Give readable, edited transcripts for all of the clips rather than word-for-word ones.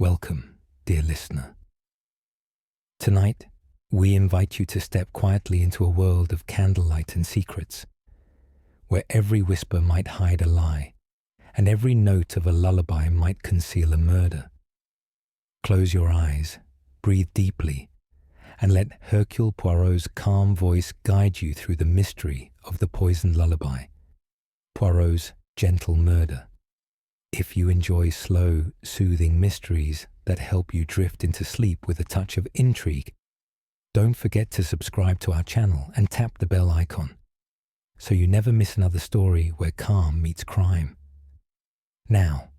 Welcome, dear listener. Tonight, we invite you to step quietly into a world of candlelight and secrets, where every whisper might hide a lie, and every note of a lullaby might conceal a murder. Close your eyes, breathe deeply, and let Hercule Poirot's calm voice guide you through the mystery of the poisoned lullaby, Poirot's gentle murder. If you enjoy slow, soothing mysteries that help you drift into sleep with a touch of intrigue, don't forget to subscribe to our channel and tap the bell icon, so you never miss another story where calm meets crime. Now,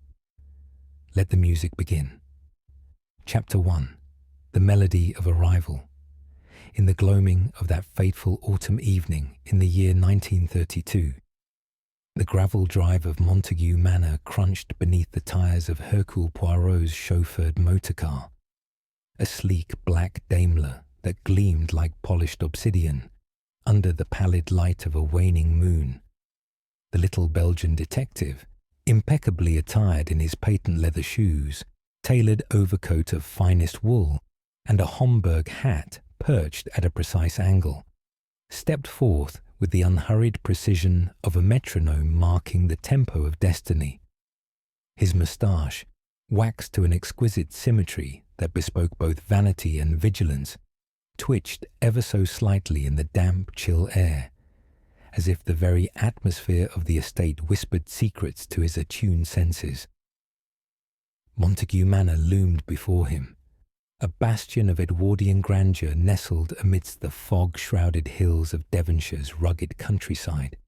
let the music begin. Chapter 1. The Melody of Arrival. In the gloaming of that fateful autumn evening in the year 1932, the gravel drive of Montague Manor crunched beneath the tires of Hercule Poirot's chauffeured motor car, a sleek black Daimler that gleamed like polished obsidian under the pallid light of a waning moon. The little Belgian detective, impeccably attired in his patent leather shoes, tailored overcoat of finest wool, and a Homburg hat perched at a precise angle, stepped forth with the unhurried precision of a metronome marking the tempo of destiny. His moustache, waxed to an exquisite symmetry that bespoke both vanity and vigilance, twitched ever so slightly in the damp, chill air, as if the very atmosphere of the estate whispered secrets to his attuned senses. Montague Manor loomed before him, a bastion of Edwardian grandeur nestled amidst the fog-shrouded hills of Devonshire's rugged countryside.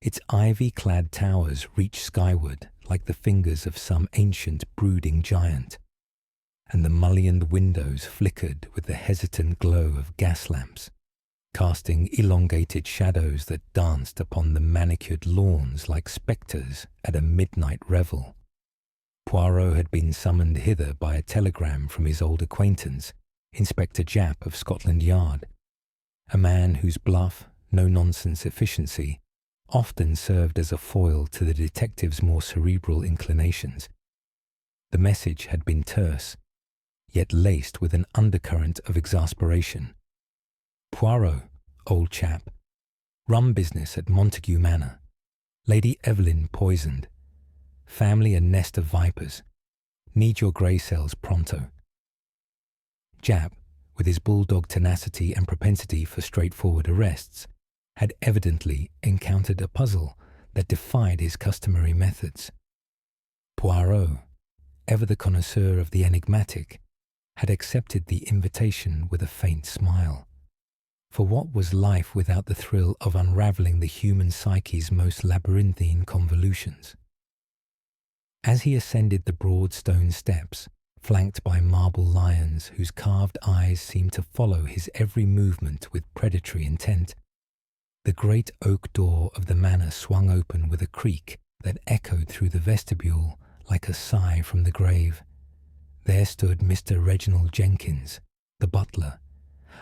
Its ivy-clad towers reached skyward like the fingers of some ancient brooding giant, and the mullioned windows flickered with the hesitant glow of gas lamps, casting elongated shadows that danced upon the manicured lawns like spectres at a midnight revel. Poirot had been summoned hither by a telegram from his old acquaintance, Inspector Japp of Scotland Yard, a man whose bluff, no-nonsense efficiency often served as a foil to the detective's more cerebral inclinations. The message had been terse, yet laced with an undercurrent of exasperation. Poirot, old chap. Rum business at Montague Manor. Lady Evelyn poisoned. Family a nest of vipers. Need your grey cells pronto. Japp, with his bulldog tenacity and propensity for straightforward arrests, had evidently encountered a puzzle that defied his customary methods. Poirot, ever the connoisseur of the enigmatic, had accepted the invitation with a faint smile. For what was life without the thrill of unravelling the human psyche's most labyrinthine convolutions? As he ascended the broad stone steps, flanked by marble lions whose carved eyes seemed to follow his every movement with predatory intent, the great oak door of the manor swung open with a creak that echoed through the vestibule like a sigh from the grave. There stood Mr. Reginald Jenkins, the butler,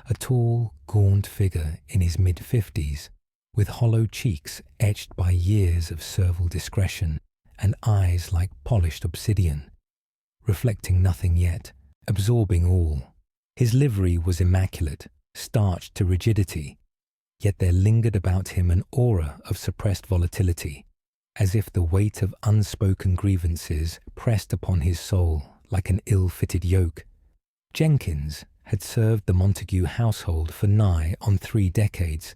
a tall, gaunt figure in his mid-50s, with hollow cheeks etched by years of servile discretion and eyes like polished obsidian, reflecting nothing yet, absorbing all. His livery was immaculate, starched to rigidity, yet there lingered about him an aura of suppressed volatility, as if the weight of unspoken grievances pressed upon his soul like an ill-fitted yoke. Jenkins had served the Montague household for nigh on 3 decades,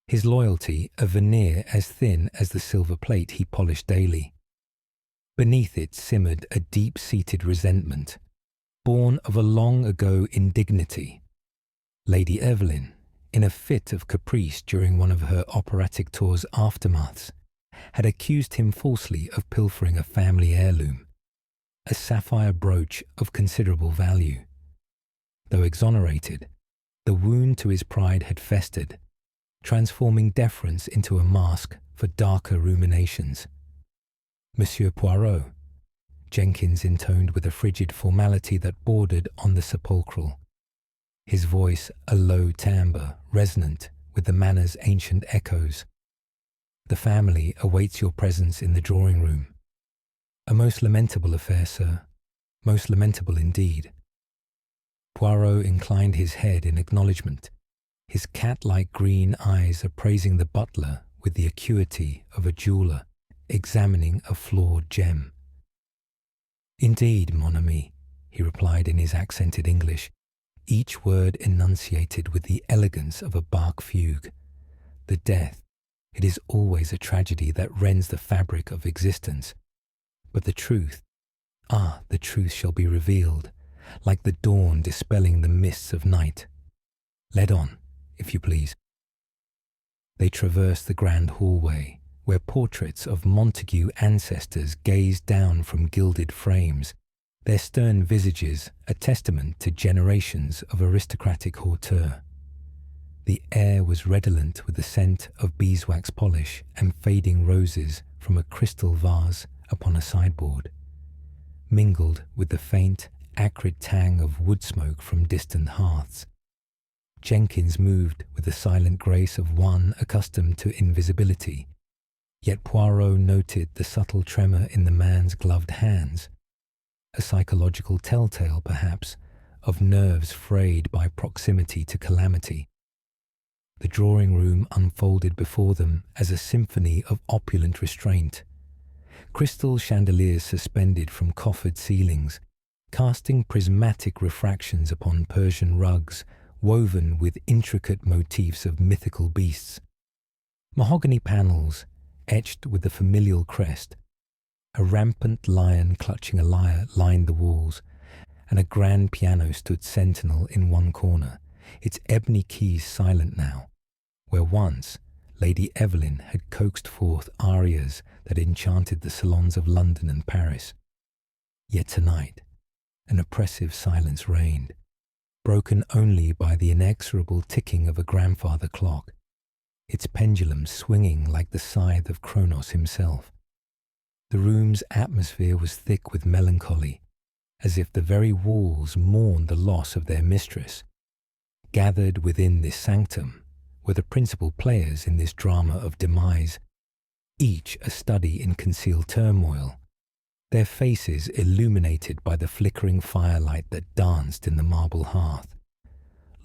his loyalty a veneer as thin as the silver plate he polished daily. Beneath it simmered a deep-seated resentment, born of a long-ago indignity. Lady Evelyn, in a fit of caprice during one of her operatic tour's aftermaths, had accused him falsely of pilfering a family heirloom, a sapphire brooch of considerable value. Though exonerated, the wound to his pride had festered, transforming deference into a mask for darker ruminations. Monsieur Poirot, Jenkins intoned with a frigid formality that bordered on the sepulchral, his voice a low timbre resonant with the manor's ancient echoes. The family awaits your presence in the drawing-room. A most lamentable affair, sir. Most lamentable indeed. Poirot inclined his head in acknowledgement, his cat-like green eyes appraising the butler with the acuity of a jeweller examining a flawed gem. "Indeed, mon ami," he replied in his accented English, each word enunciated with the elegance of a Bach fugue. "The death, it is always a tragedy that rends the fabric of existence. But the truth, the truth shall be revealed, like the dawn dispelling the mists of night. Lead on, if you please." They traversed the grand hallway, where portraits of Montague ancestors gazed down from gilded frames, their stern visages a testament to generations of aristocratic hauteur. The air was redolent with the scent of beeswax polish and fading roses from a crystal vase upon a sideboard, mingled with the faint, acrid tang of wood smoke from distant hearths. Jenkins moved with the silent grace of one accustomed to invisibility, yet Poirot noted the subtle tremor in the man's gloved hands, a psychological telltale, perhaps, of nerves frayed by proximity to calamity. The drawing-room unfolded before them as a symphony of opulent restraint. Crystal chandeliers suspended from coffered ceilings, casting prismatic refractions upon Persian rugs woven with intricate motifs of mythical beasts. Mahogany panels, etched with the familial crest. A rampant lion clutching a lyre lined the walls, and a grand piano stood sentinel in one corner, its ebony keys silent now, where once Lady Evelyn had coaxed forth arias that enchanted the salons of London and Paris. Yet tonight, an oppressive silence reigned, broken only by the inexorable ticking of a grandfather clock, its pendulum swinging like the scythe of Kronos himself. The room's atmosphere was thick with melancholy, as if the very walls mourned the loss of their mistress. Gathered within this sanctum were the principal players in this drama of demise, each a study in concealed turmoil, their faces illuminated by the flickering firelight that danced in the marble hearth.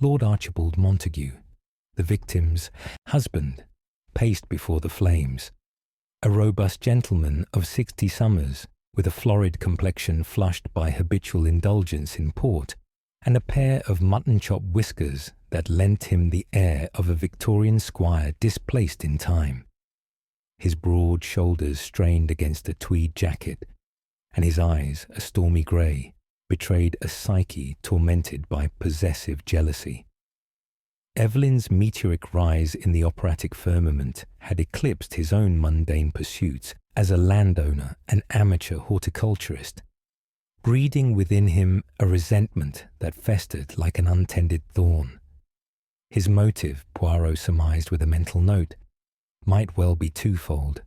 Lord Archibald Montague, the victim's husband, paced before the flames, a robust gentleman of 60 summers, with a florid complexion flushed by habitual indulgence in port, and a pair of mutton-chop whiskers that lent him the air of a Victorian squire displaced in time. His broad shoulders strained against a tweed jacket, and his eyes, a stormy grey, betrayed a psyche tormented by possessive jealousy. Evelyn's meteoric rise in the operatic firmament had eclipsed his own mundane pursuits as a landowner and amateur horticulturist, breeding within him a resentment that festered like an untended thorn. His motive, Poirot surmised with a mental note, might well be twofold: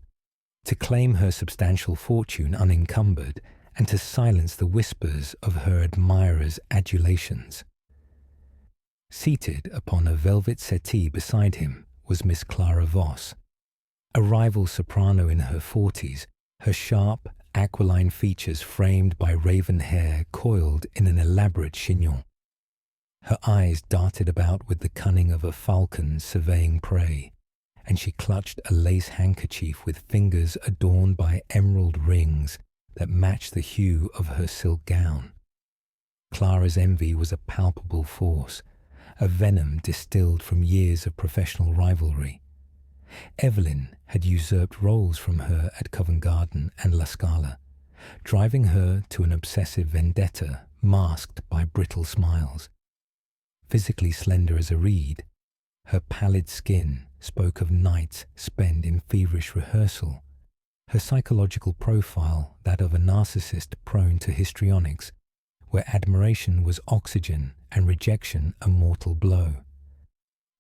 to claim her substantial fortune unencumbered and to silence the whispers of her admirers' adulations. Seated upon a velvet settee beside him was Miss Clara Voss, a rival soprano in her 40s, her sharp, aquiline features framed by raven hair coiled in an elaborate chignon. Her eyes darted about with the cunning of a falcon surveying prey, and she clutched a lace handkerchief with fingers adorned by emerald rings that matched the hue of her silk gown. Clara's envy was a palpable force, a venom distilled from years of professional rivalry. Evelyn had usurped roles from her at Covent Garden and La Scala, driving her to an obsessive vendetta masked by brittle smiles. Physically slender as a reed, her pallid skin spoke of nights spent in feverish rehearsal, her psychological profile that of a narcissist prone to histrionics, where admiration was oxygen and rejection a mortal blow.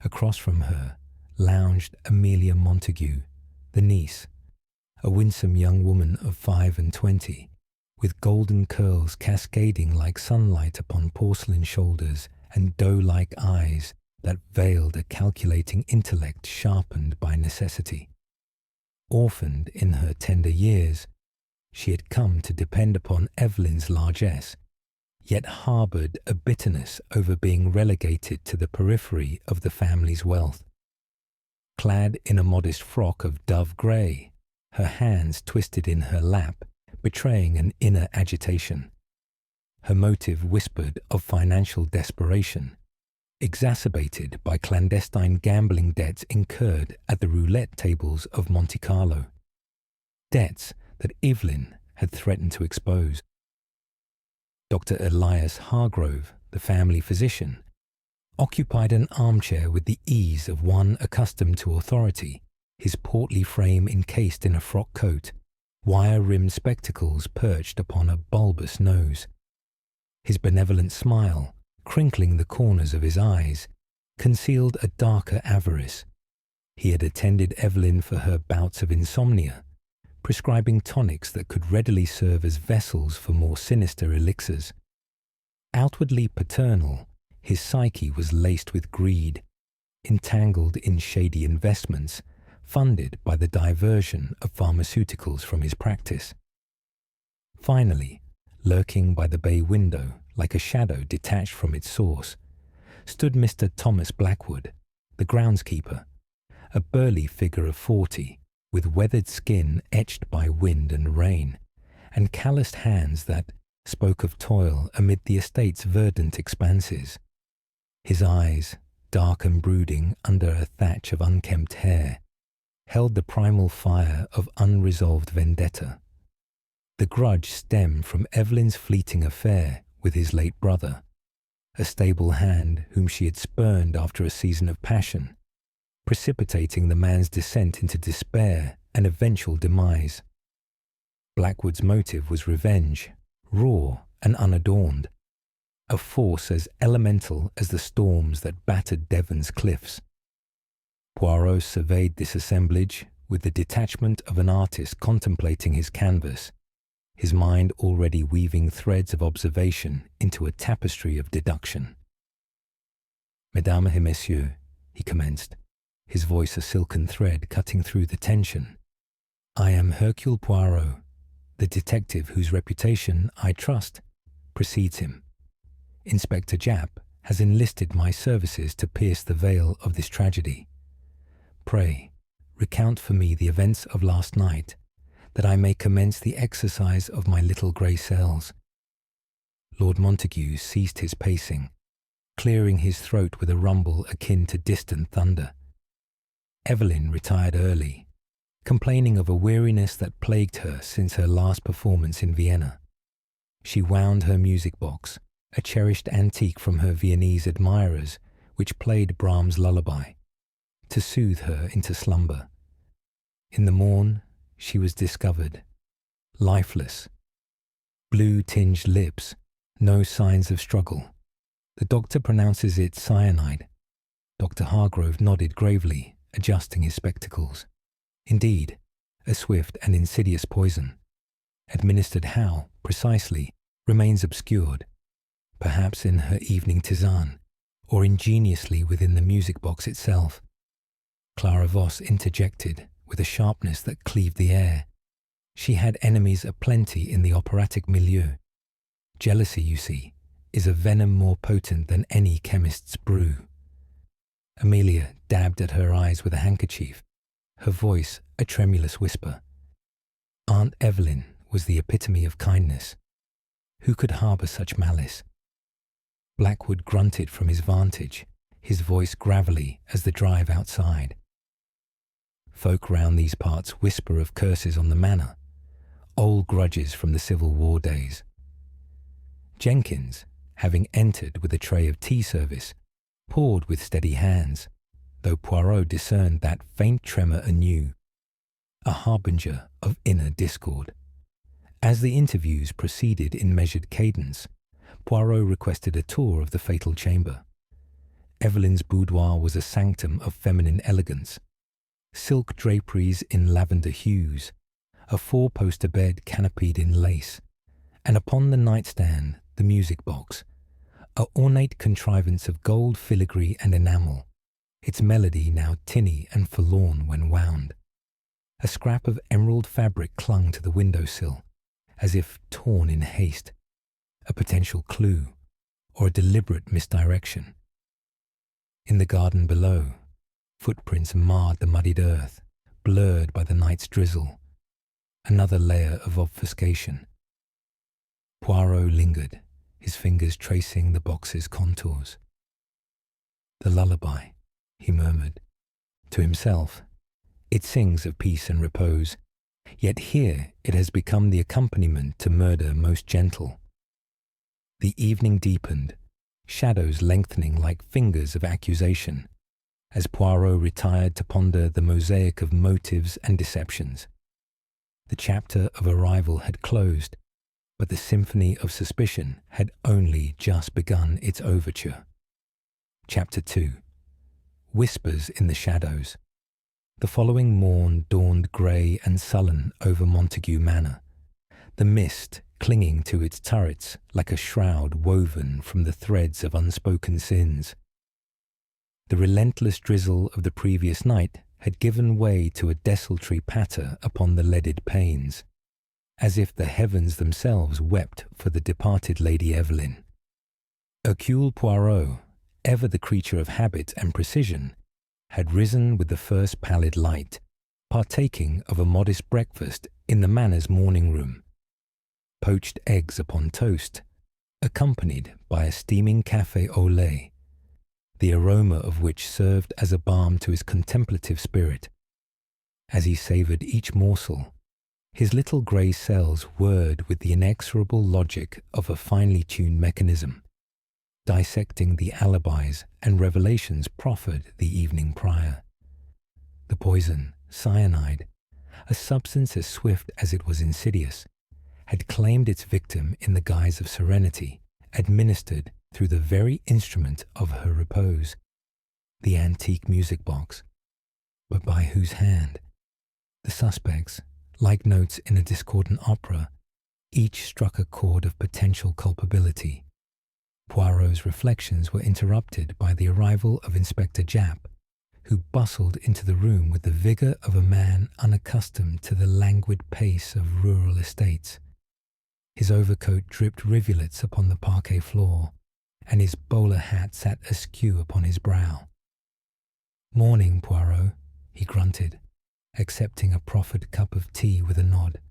Across from her lounged Amelia Montague, the niece, a winsome young woman of 25, with golden curls cascading like sunlight upon porcelain shoulders and doe-like eyes that veiled a calculating intellect sharpened by necessity. Orphaned in her tender years, she had come to depend upon Evelyn's largesse, yet harboured a bitterness over being relegated to the periphery of the family's wealth. Clad in a modest frock of dove grey, her hands twisted in her lap, betraying an inner agitation. Her motive whispered of financial desperation, exacerbated by clandestine gambling debts incurred at the roulette tables of Monte Carlo. Debts that Evelyn had threatened to expose. Dr. Elias Hargrove, the family physician, occupied an armchair with the ease of one accustomed to authority, his portly frame encased in a frock coat, wire-rimmed spectacles perched upon a bulbous nose. His benevolent smile, crinkling the corners of his eyes, concealed a darker avarice. He had attended Evelyn for her bouts of insomnia, prescribing tonics that could readily serve as vessels for more sinister elixirs. Outwardly paternal, his psyche was laced with greed, entangled in shady investments, funded by the diversion of pharmaceuticals from his practice. Finally, lurking by the bay window like a shadow detached from its source, stood Mr. Thomas Blackwood, the groundskeeper, a burly figure of 40, with weathered skin etched by wind and rain, and calloused hands that spoke of toil amid the estate's verdant expanses. His eyes, dark and brooding under a thatch of unkempt hair, held the primal fire of unresolved vendetta. The grudge stemmed from Evelyn's fleeting affair with his late brother, a stable hand whom she had spurned after a season of passion, precipitating the man's descent into despair and eventual demise. Blackwood's motive was revenge, raw and unadorned, a force as elemental as the storms that battered Devon's cliffs. Poirot surveyed this assemblage with the detachment of an artist contemplating his canvas, his mind already weaving threads of observation into a tapestry of deduction. "Mesdames et messieurs," he commenced, his voice a silken thread cutting through the tension, "I am Hercule Poirot, the detective whose reputation, I trust, precedes him. Inspector Japp has enlisted my services to pierce the veil of this tragedy. Pray, recount for me the events of last night, that I may commence the exercise of my little grey cells." Lord Montague ceased his pacing, clearing his throat with a rumble akin to distant thunder. Evelyn retired early, complaining of a weariness that plagued her since her last performance in Vienna. She wound her music box, a cherished antique from her Viennese admirers, which played Brahms' Lullaby, to soothe her into slumber. In the morn, she was discovered, lifeless. Blue-tinged lips, no signs of struggle. The doctor pronounces it cyanide. Dr. Hargrove nodded gravely, adjusting his spectacles. Indeed, a swift and insidious poison. Administered how, precisely, remains obscured, perhaps in her evening tisane, or ingeniously within the music box itself. Clara Voss interjected, with a sharpness that cleaved the air. She had enemies aplenty in the operatic milieu. Jealousy, you see, is a venom more potent than any chemist's brew. Amelia dabbed at her eyes with a handkerchief, her voice a tremulous whisper. Aunt Evelyn was the epitome of kindness. Who could harbour such malice? Blackwood grunted from his vantage, his voice gravelly as the drive outside. Folk round these parts whisper of curses on the manor, old grudges from the Civil War days. Jenkins, having entered with a tray of tea service, poured with steady hands, though Poirot discerned that faint tremor anew, a harbinger of inner discord. As the interviews proceeded in measured cadence, Poirot requested a tour of the fatal chamber. Evelyn's boudoir was a sanctum of feminine elegance. Silk draperies in lavender hues, a four-poster bed canopied in lace, and upon the nightstand the music box, a ornate contrivance of gold filigree and enamel, its melody now tinny and forlorn when wound. A scrap of emerald fabric clung to the window-sill, as if torn in haste, a potential clue, or a deliberate misdirection. In the garden below, footprints marred the muddied earth, blurred by the night's drizzle, another layer of obfuscation. Poirot lingered, his fingers tracing the box's contours. "The lullaby," he murmured. To himself, "It sings of peace and repose, yet here it has become the accompaniment to murder most gentle." The evening deepened, shadows lengthening like fingers of accusation, as Poirot retired to ponder the mosaic of motives and deceptions. The chapter of arrival had closed, but the symphony of suspicion had only just begun its overture. Chapter 2. Whispers in the Shadows. The following morn dawned grey and sullen over Montague Manor, the mist clinging to its turrets like a shroud woven from the threads of unspoken sins. The relentless drizzle of the previous night had given way to a desultory patter upon the leaded panes, as if the heavens themselves wept for the departed Lady Evelyn. Hercule Poirot, ever the creature of habit and precision, had risen with the first pallid light, partaking of a modest breakfast in the Manor's morning room. Poached eggs upon toast, accompanied by a steaming café au lait, the aroma of which served as a balm to his contemplative spirit. As he savoured each morsel, his little grey cells whirred with the inexorable logic of a finely tuned mechanism, dissecting the alibis and revelations proffered the evening prior. The poison, cyanide, a substance as swift as it was insidious, had claimed its victim in the guise of serenity, administered through the very instrument of her repose, the antique music box. But by whose hand? The suspects, like notes in a discordant opera, each struck a chord of potential culpability. Poirot's reflections were interrupted by the arrival of Inspector Japp, who bustled into the room with the vigour of a man unaccustomed to the languid pace of rural estates. His overcoat dripped rivulets upon the parquet floor, and his bowler hat sat askew upon his brow. "Morning, Poirot," he grunted, accepting a proffered cup of tea with a nod.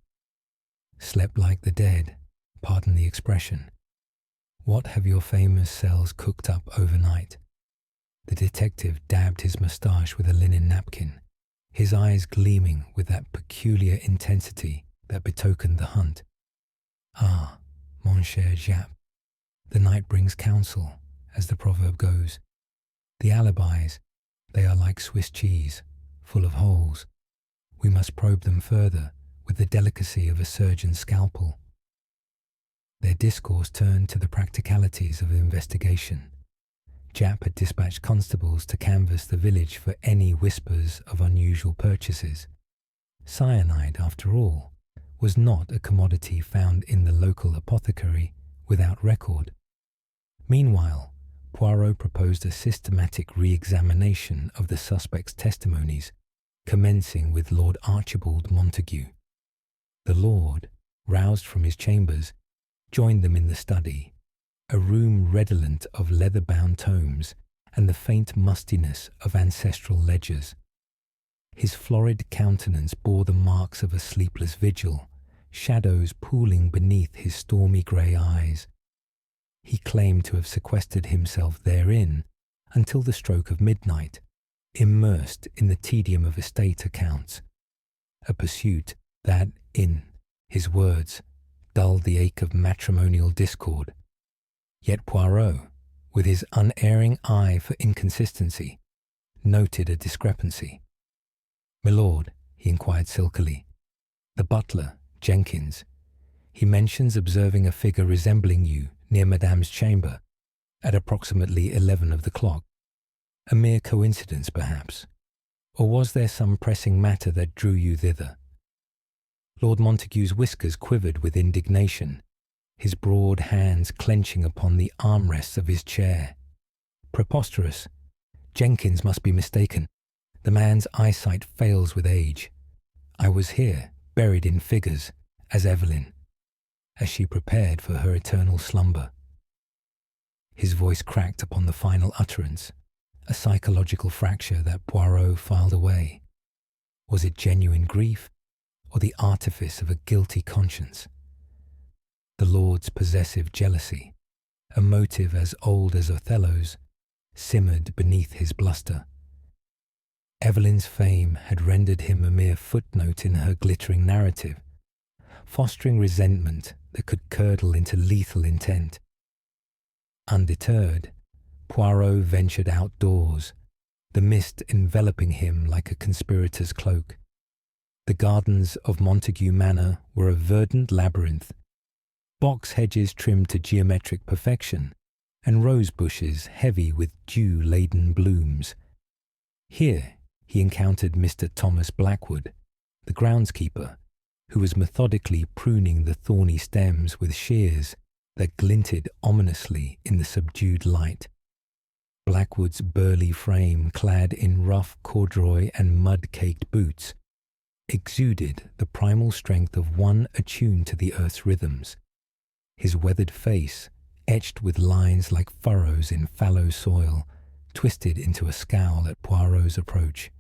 "Slept like the dead, pardon the expression. What have your famous cells cooked up overnight?" The detective dabbed his moustache with a linen napkin, his eyes gleaming with that peculiar intensity that betokened the hunt. "Ah, mon cher Japp, the night brings counsel, as the proverb goes. The alibis, they are like Swiss cheese, full of holes. We must probe them further with the delicacy of a surgeon's scalpel." Their discourse turned to the practicalities of investigation. Japp had dispatched constables to canvass the village for any whispers of unusual purchases. Cyanide, after all, was not a commodity found in the local apothecary without record. Meanwhile, Poirot proposed a systematic re-examination of the suspect's testimonies, commencing with Lord Archibald Montague. The Lord, roused from his chambers, joined them in the study, a room redolent of leather-bound tomes and the faint mustiness of ancestral ledgers. His florid countenance bore the marks of a sleepless vigil, shadows pooling beneath his stormy grey eyes. He claimed to have sequestered himself therein until the stroke of midnight, immersed in the tedium of estate accounts, a pursuit that, in his words, dulled the ache of matrimonial discord. Yet Poirot, with his unerring eye for inconsistency, noted a discrepancy. "Milord," he inquired silkily, "the butler, Jenkins, he mentions observing a figure resembling you near Madame's chamber at approximately 11 of the clock. A mere coincidence, perhaps? Or was there some pressing matter that drew you thither?" Lord Montague's whiskers quivered with indignation, his broad hands clenching upon the armrests of his chair. "Preposterous! Jenkins must be mistaken. The man's eyesight fails with age. I was here, buried in figures, as Evelyn. as she prepared for her eternal slumber. His voice cracked upon the final utterance, a psychological fracture that Poirot filed away. Was it genuine grief, or the artifice of a guilty conscience? The Lord's possessive jealousy, a motive as old as Othello's, simmered beneath his bluster. Evelyn's fame had rendered him a mere footnote in her glittering narrative, fostering resentment that could curdle into lethal intent. Undeterred, Poirot ventured outdoors, the mist enveloping him like a conspirator's cloak. The gardens of Montague Manor were a verdant labyrinth, box hedges trimmed to geometric perfection, and rose bushes heavy with dew-laden blooms. Here he encountered Mr. Thomas Blackwood, the groundskeeper, who was methodically pruning the thorny stems with shears that glinted ominously in the subdued light. Blackwood's burly frame, clad in rough corduroy and mud-caked boots, exuded the primal strength of one attuned to the earth's rhythms. His weathered face, etched with lines like furrows in fallow soil, twisted into a scowl at Poirot's approach.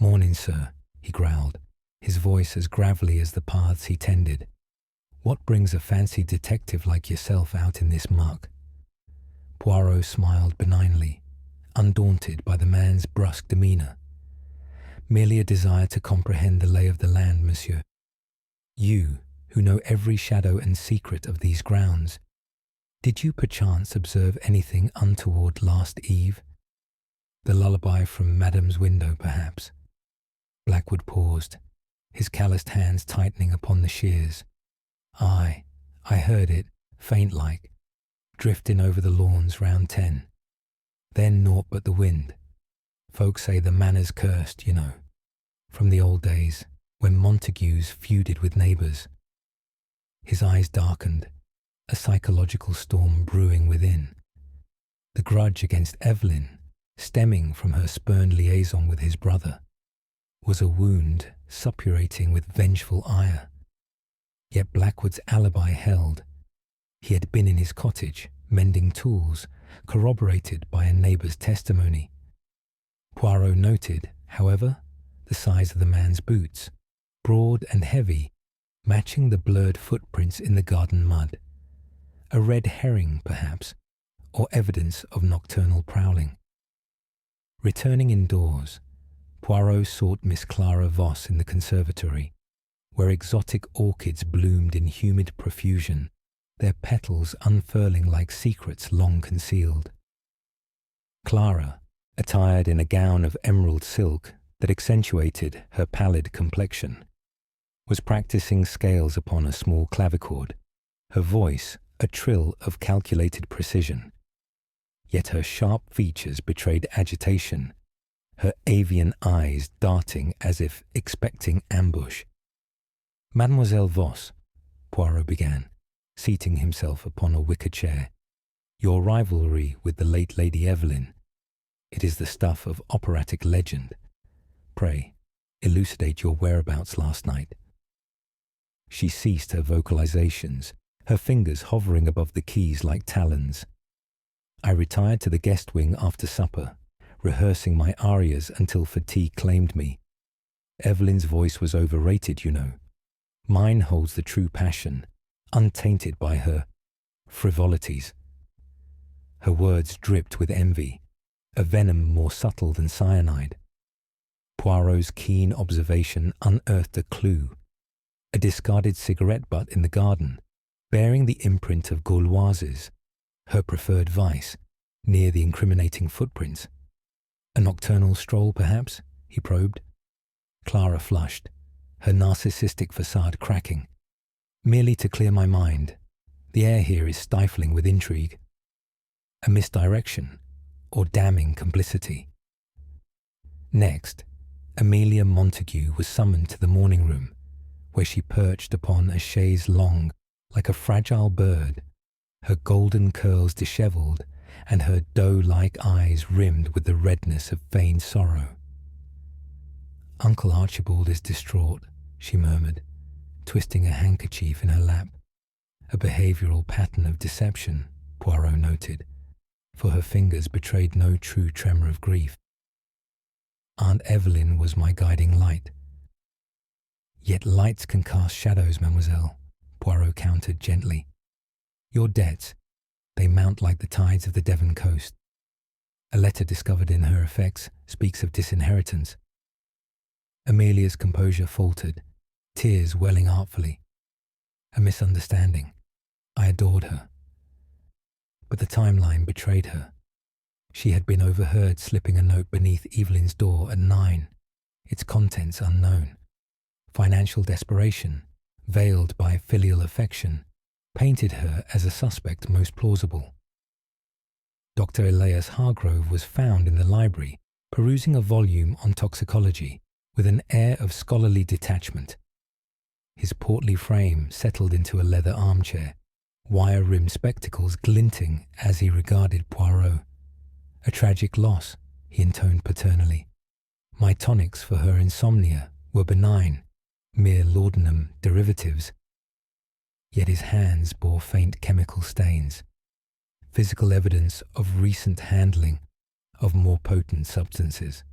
"Morning, sir," he growled, his voice as gravelly as the paths he tended. "What brings a fancy detective like yourself out in this muck?" Poirot smiled benignly, undaunted by the man's brusque demeanour. "Merely a desire to comprehend the lay of the land, monsieur. You, who know every shadow and secret of these grounds, did you perchance observe anything untoward last eve? The lullaby from Madame's window, perhaps?" Blackwood paused, his calloused hands tightening upon the shears. "Aye, I heard it, faint-like, drifting over the lawns round 10. Then naught but the wind. Folk say the manor's cursed, you know, from the old days, when Montagues feuded with neighbours." His eyes darkened, a psychological storm brewing within. The grudge against Evelyn, stemming from her spurned liaison with his brother, was a wound suppurating with vengeful ire. Yet Blackwood's alibi held. He had been in his cottage, mending tools, corroborated by a neighbour's testimony. Poirot noted, however, the size of the man's boots, broad and heavy, matching the blurred footprints in the garden mud. A red herring, perhaps, or evidence of nocturnal prowling. Returning indoors, Poirot sought Miss Clara Voss in the conservatory, where exotic orchids bloomed in humid profusion, their petals unfurling like secrets long concealed. Clara, attired in a gown of emerald silk that accentuated her pallid complexion, was practicing scales upon a small clavichord, her voice a trill of calculated precision. Yet her sharp features betrayed agitation, her avian eyes darting as if expecting ambush. "Mademoiselle Voss," Poirot began, seating himself upon a wicker chair, "your rivalry with the late Lady Evelyn, it is the stuff of operatic legend. Pray, elucidate your whereabouts last night." She ceased her vocalizations, her fingers hovering above the keys like talons. "I retired to the guest wing after supper, rehearsing my arias until fatigue claimed me. Evelyn's voice was overrated, you know. Mine holds the true passion, untainted by her frivolities." Her words dripped with envy, a venom more subtle than cyanide. Poirot's keen observation unearthed a clue, a discarded cigarette butt in the garden, bearing the imprint of Gauloise's, her preferred vice, near the incriminating footprints. "A nocturnal stroll, perhaps?" he probed. Clara flushed, her narcissistic facade cracking. "Merely to clear my mind. The air here is stifling with intrigue." A misdirection, or damning complicity. Next, Amelia Montague was summoned to the morning room, where she perched upon a chaise longue like a fragile bird, her golden curls dishevelled and her doe-like eyes rimmed with the redness of feigned sorrow. "Uncle Archibald is distraught," she murmured, twisting a handkerchief in her lap. a behavioral pattern of deception, Poirot noted, for her fingers betrayed no true tremor of grief. Aunt Evelyn was my guiding light. Yet lights can cast shadows, mademoiselle, Poirot countered gently. Your debts, they mount like the tides of the Devon coast. A letter discovered in her effects speaks of disinheritance. Amelia's composure faltered, tears welling artfully. A misunderstanding. I adored her. But the timeline betrayed her. She had been overheard slipping a note beneath Evelyn's door at 9, its contents unknown. Financial desperation, veiled by filial affection, painted her as a suspect most plausible. Dr. Elias Hargrove was found in the library, perusing a volume on toxicology with an air of scholarly detachment. His portly frame settled into a leather armchair, wire-rimmed spectacles glinting as he regarded Poirot. A tragic loss, he intoned paternally. My tonics for her insomnia were benign, mere laudanum derivatives. Yet his hands bore faint chemical stains, physical evidence of recent handling of more potent substances.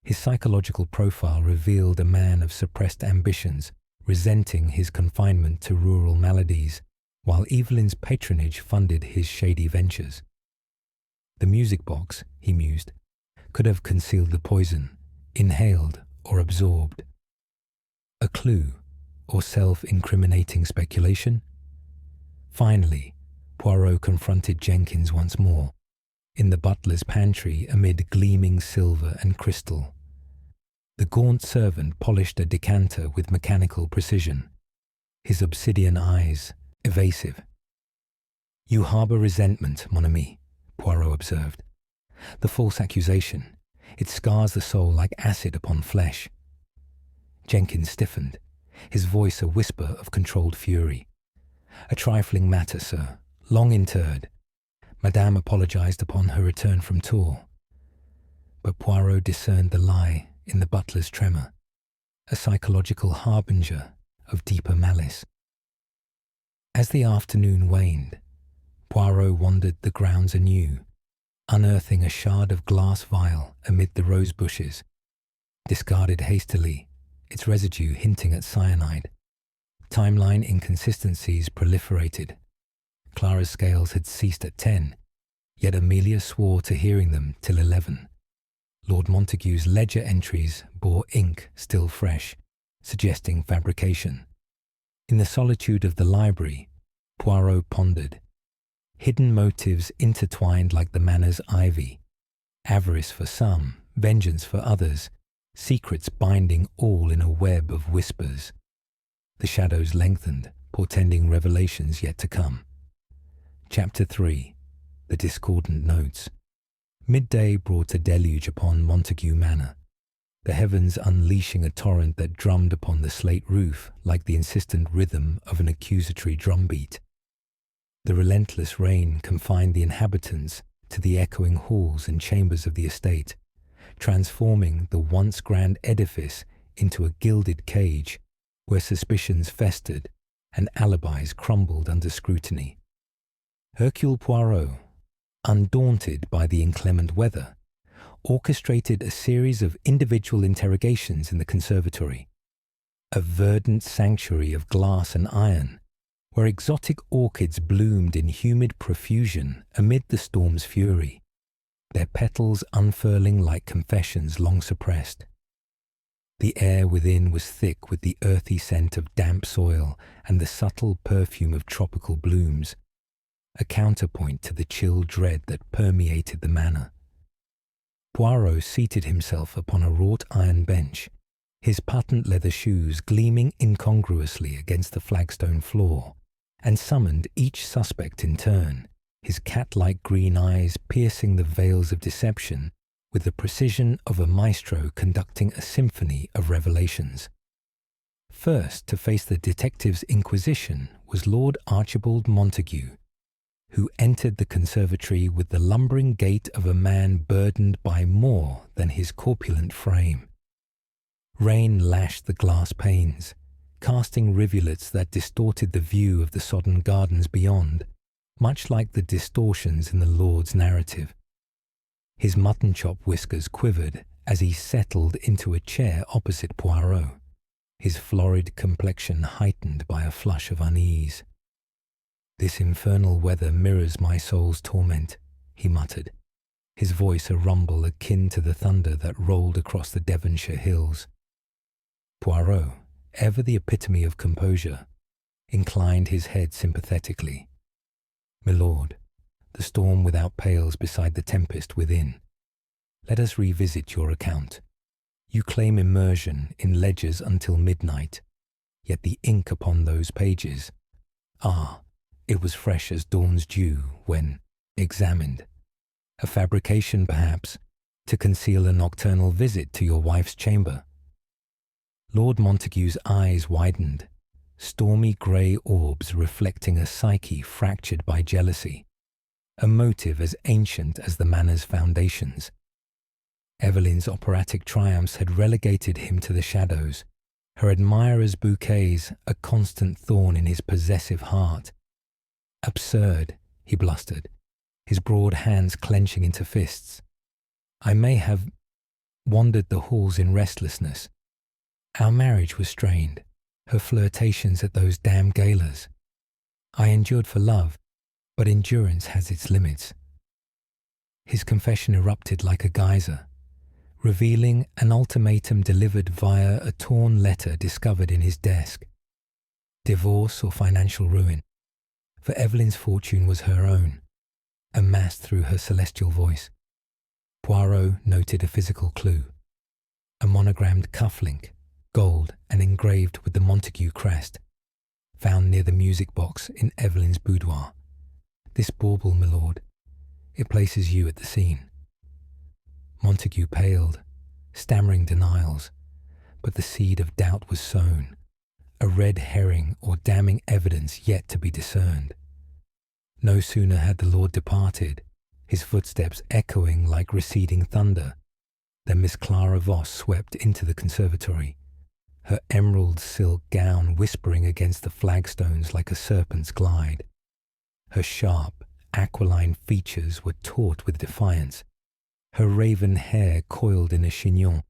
His psychological profile revealed a man of suppressed ambitions, resenting his confinement to rural maladies, while Evelyn's patronage funded his shady ventures. The music box, he mused, could have concealed the poison, inhaled or absorbed. A clue or self-incriminating speculation? Finally, Poirot confronted Jenkins once more, in the butler's pantry amid gleaming silver and crystal. The gaunt servant polished a decanter with mechanical precision, his obsidian eyes evasive. You harbour resentment, mon ami, Poirot observed. The false accusation, it scars the soul like acid upon flesh. Jenkins stiffened, his voice a whisper of controlled fury. A trifling matter, sir, long interred. Madame apologized upon her return from Tours. But Poirot discerned the lie in the butler's tremor, a psychological harbinger of deeper malice. As the afternoon waned, Poirot wandered the grounds anew, unearthing a shard of glass vial amid the rose bushes, discarded hastily, its residue hinting at cyanide. Timeline inconsistencies proliferated. Clara's scales had ceased at 10, yet Amelia swore to hearing them till 11. Lord Montague's ledger entries bore ink still fresh, suggesting fabrication. In the solitude of the library, Poirot pondered. Hidden motives intertwined like the Manor's ivy. Avarice for some, vengeance for others, secrets binding all in a web of whispers. The shadows lengthened, portending revelations yet to come. Chapter 3. The Discordant Notes. Midday brought a deluge upon Montague Manor, the heavens unleashing a torrent that drummed upon the slate roof like the insistent rhythm of an accusatory drumbeat. The relentless rain confined the inhabitants to the echoing halls and chambers of the estate, transforming the once grand edifice into a gilded cage where suspicions festered and alibis crumbled under scrutiny. Hercule Poirot, undaunted by the inclement weather, orchestrated a series of individual interrogations in the conservatory, a verdant sanctuary of glass and iron, where exotic orchids bloomed in humid profusion amid the storm's fury, their petals unfurling like confessions long suppressed. The air within was thick with the earthy scent of damp soil and the subtle perfume of tropical blooms, a counterpoint to the chill dread that permeated the manor. Poirot seated himself upon a wrought iron bench, his patent leather shoes gleaming incongruously against the flagstone floor, and summoned each suspect in turn, his cat-like green eyes piercing the veils of deception with the precision of a maestro conducting a symphony of revelations. First to face the detective's inquisition was Lord Archibald Montague, who entered the conservatory with the lumbering gait of a man burdened by more than his corpulent frame. Rain lashed the glass panes, casting rivulets that distorted the view of the sodden gardens beyond, much like the distortions in the Lord's narrative. His mutton chop whiskers quivered as he settled into a chair opposite Poirot, his florid complexion heightened by a flush of unease. "This infernal weather mirrors my soul's torment," he muttered, his voice a rumble akin to the thunder that rolled across the Devonshire hills. Poirot, ever the epitome of composure, inclined his head sympathetically. "Milord, the storm without pales beside the tempest within. Let us revisit your account. You claim immersion in ledgers until midnight, yet the ink upon those pages, it was fresh as dawn's dew when examined. A fabrication, perhaps, to conceal a nocturnal visit to your wife's chamber." Lord Montague's eyes widened, stormy grey orbs reflecting a psyche fractured by jealousy, a motive as ancient as the Manor's foundations. Evelyn's operatic triumphs had relegated him to the shadows, her admirers' bouquets a constant thorn in his possessive heart. "Absurd," he blustered, his broad hands clenching into fists. "I may have wandered the halls in restlessness. Our marriage was strained, her flirtations at those damn galas. I endured for love, but endurance has its limits." His confession erupted like a geyser, revealing an ultimatum delivered via a torn letter discovered in his desk. Divorce or financial ruin, for Evelyn's fortune was her own, amassed through her celestial voice. Poirot noted a physical clue, a monogrammed cufflink, gold and engraved with the Montague crest, found near the music box in Evelyn's boudoir. "This bauble, milord, it places you at the scene." Montague paled, stammering denials, but the seed of doubt was sown, a red herring or damning evidence yet to be discerned. No sooner had the Lord departed, his footsteps echoing like receding thunder, than Miss Clara Voss swept into the conservatory, her emerald silk gown whispering against the flagstones like a serpent's glide. Her sharp, aquiline features were taut with defiance, her raven hair coiled in a chignon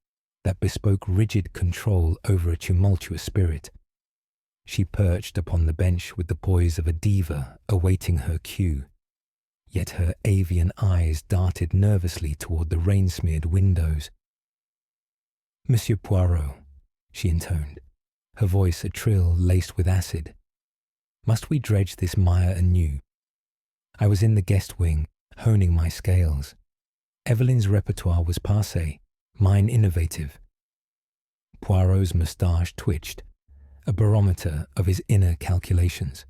that bespoke rigid control over a tumultuous spirit. She perched upon the bench with the poise of a diva awaiting her cue, yet her avian eyes darted nervously toward the rain-smeared windows. "Monsieur Poirot," she intoned, her voice a trill laced with acid, "must we dredge this mire anew? I was in the guest wing, honing my scales. Evelyn's repertoire was passé, mine innovative." Poirot's moustache twitched, a barometer of his inner calculations.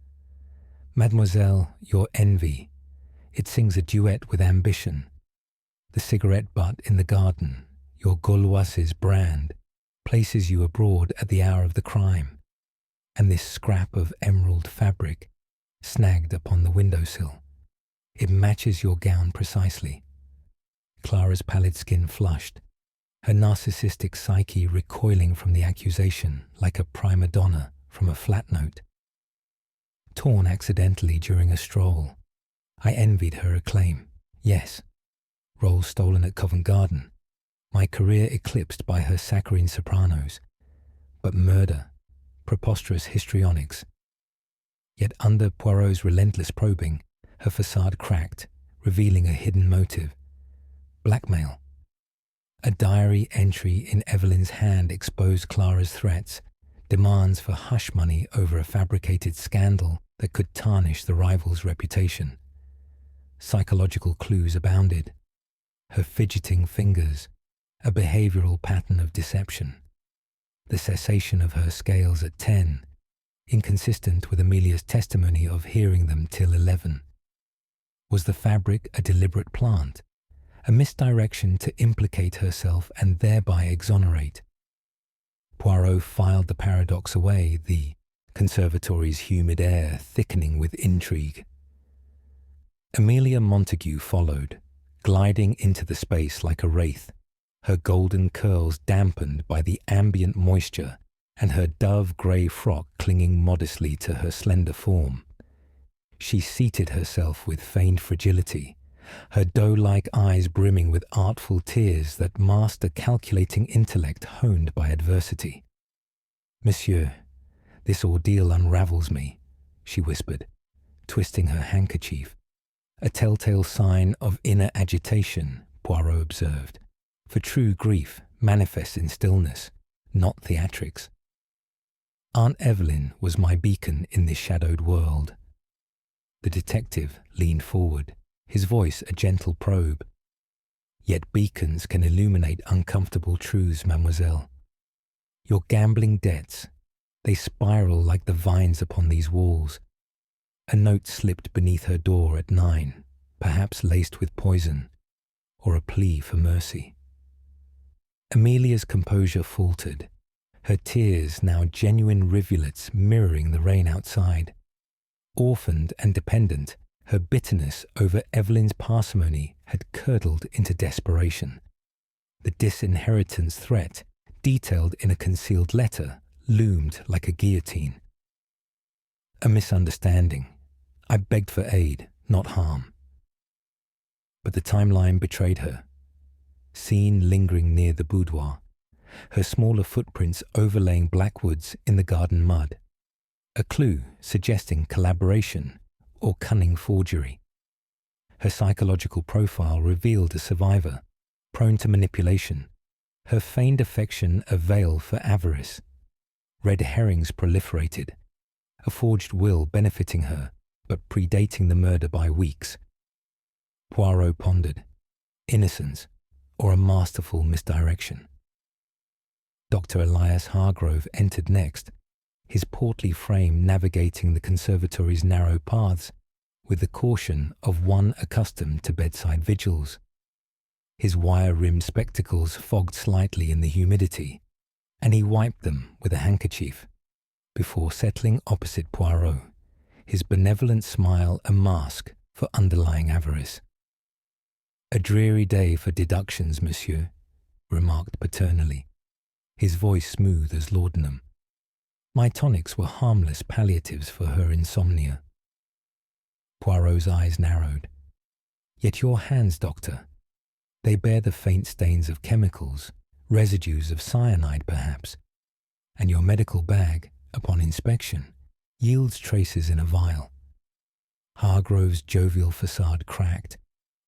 "Mademoiselle, your envy. It sings a duet with ambition. The cigarette butt in the garden, your Gauloise's brand, places you abroad at the hour of the crime. And this scrap of emerald fabric, snagged upon the windowsill, it matches your gown precisely." Clara's pallid skin flushed, her narcissistic psyche recoiling from the accusation like a prima donna from a flat note. Torn accidentally during a stroll, I envied her acclaim. Yes, role stolen at Covent Garden, my career eclipsed by her saccharine sopranos, but murder, preposterous histrionics. Yet under Poirot's relentless probing, her facade cracked, revealing a hidden motive. Blackmail. A diary entry in Evelyn's hand exposed Clara's threats, demands for hush money over a fabricated scandal that could tarnish the rival's reputation. Psychological clues abounded. Her fidgeting fingers, a behavioral pattern of deception. The cessation of her scales at 10, inconsistent with Amelia's testimony of hearing them till 11. Was the fabric a deliberate plant? A misdirection to implicate herself and thereby exonerate? Poirot filed the paradox away, the conservatory's humid air thickening with intrigue. Amelia Montague followed, gliding into the space like a wraith, her golden curls dampened by the ambient moisture and her dove-grey frock clinging modestly to her slender form. She seated herself with feigned fragility, her doe-like eyes brimming with artful tears that masked a calculating intellect honed by adversity. "Monsieur, this ordeal unravels me," she whispered, twisting her handkerchief. "A telltale sign of inner agitation," Poirot observed, "for true grief manifests in stillness, not theatrics. Aunt Evelyn was my beacon in this shadowed world." The detective leaned forward, his voice a gentle probe. "Yet beacons can illuminate uncomfortable truths, mademoiselle. Your gambling debts, they spiral like the vines upon these walls. A note slipped beneath her door at 9, perhaps laced with poison, or a plea for mercy." Amelia's composure faltered, her tears now genuine rivulets mirroring the rain outside. Orphaned and dependent, her bitterness over Evelyn's parsimony had curdled into desperation. The disinheritance threat, detailed in a concealed letter, loomed like a guillotine. "A misunderstanding. I begged for aid, not harm." But the timeline betrayed her. Seen lingering near the boudoir, her smaller footprints overlaying Blackwood's in the garden mud. A clue suggesting collaboration or cunning forgery. Her psychological profile revealed a survivor, prone to manipulation, her feigned affection a veil for avarice. Red herrings proliferated, a forged will benefiting her, but predating the murder by weeks. Poirot pondered, innocence or a masterful misdirection. Dr. Elias Hargrove entered next, his portly frame navigating the conservatory's narrow paths with the caution of one accustomed to bedside vigils. His wire-rimmed spectacles fogged slightly in the humidity, and he wiped them with a handkerchief before settling opposite Poirot, his benevolent smile a mask for underlying avarice. "A dreary day for deductions, monsieur," remarked paternally, his voice smooth as laudanum. "My tonics were harmless palliatives for her insomnia." Poirot's eyes narrowed. "Yet your hands, doctor, they bear the faint stains of chemicals, residues of cyanide perhaps, and your medical bag, upon inspection, yields traces in a vial." Hargrove's jovial facade cracked,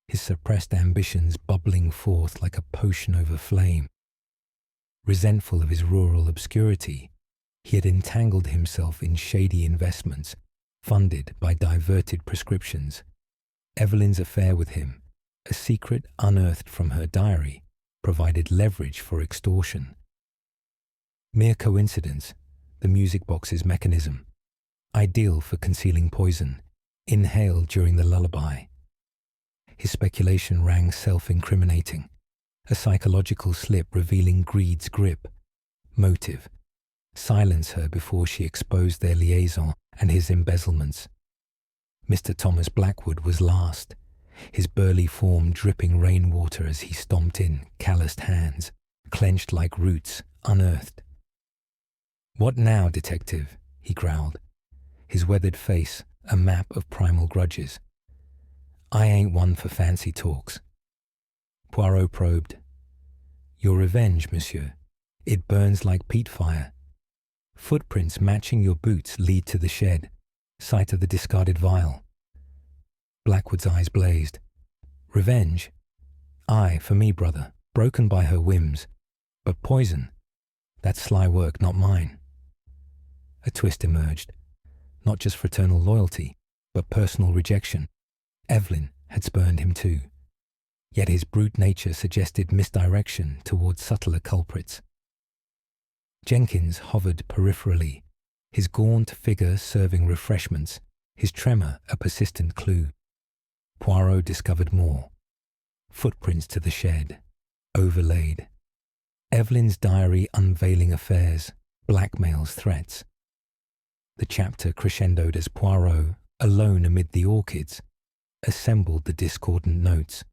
his suppressed ambitions bubbling forth like a potion over flame. Resentful of his rural obscurity, he had entangled himself in shady investments, funded by diverted prescriptions. Evelyn's affair with him, a secret unearthed from her diary, provided leverage for extortion. Mere coincidence, the music box's mechanism, ideal for concealing poison, inhaled during the lullaby. His speculation rang self-incriminating, a psychological slip revealing greed's grip. Motive. Silence her before she exposed their liaison and his embezzlements. Mr. Thomas Blackwood was last, his burly form dripping rainwater as he stomped in, calloused hands, clenched like roots, unearthed. "What now, detective?" he growled, his weathered face a map of primal grudges. "I ain't one for fancy talks." Poirot probed. "Your revenge, monsieur. It burns like peat fire. Footprints matching your boots lead to the shed, site of the discarded vial." Blackwood's eyes blazed. "Revenge? Aye, for me, brother, broken by her whims. But poison? That's sly work, not mine." A twist emerged. Not just fraternal loyalty, but personal rejection. Evelyn had spurned him too. Yet his brute nature suggested misdirection towards subtler culprits. Jenkins hovered peripherally, his gaunt figure serving refreshments, his tremor a persistent clue. Poirot discovered more. Footprints to the shed, overlaid. Evelyn's diary unveiling affairs, blackmails, threats. The chapter crescendoed as Poirot, alone amid the orchids, assembled the discordant notes.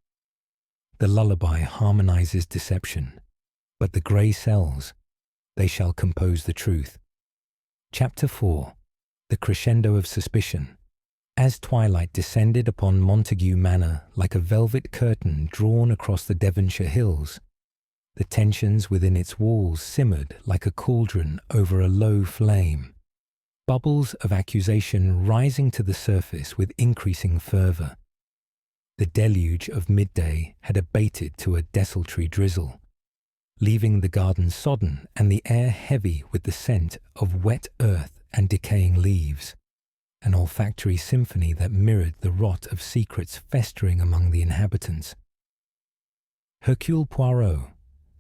The lullaby harmonizes deception, but the grey cells, they shall compose the truth. Chapter 4. The Crescendo of Suspicion. As twilight descended upon Montague Manor like a velvet curtain drawn across the Devonshire hills, the tensions within its walls simmered like a cauldron over a low flame, bubbles of accusation rising to the surface with increasing fervour. The deluge of midday had abated to a desultory drizzle, leaving the garden sodden and the air heavy with the scent of wet earth and decaying leaves, an olfactory symphony that mirrored the rot of secrets festering among the inhabitants. Hercule Poirot,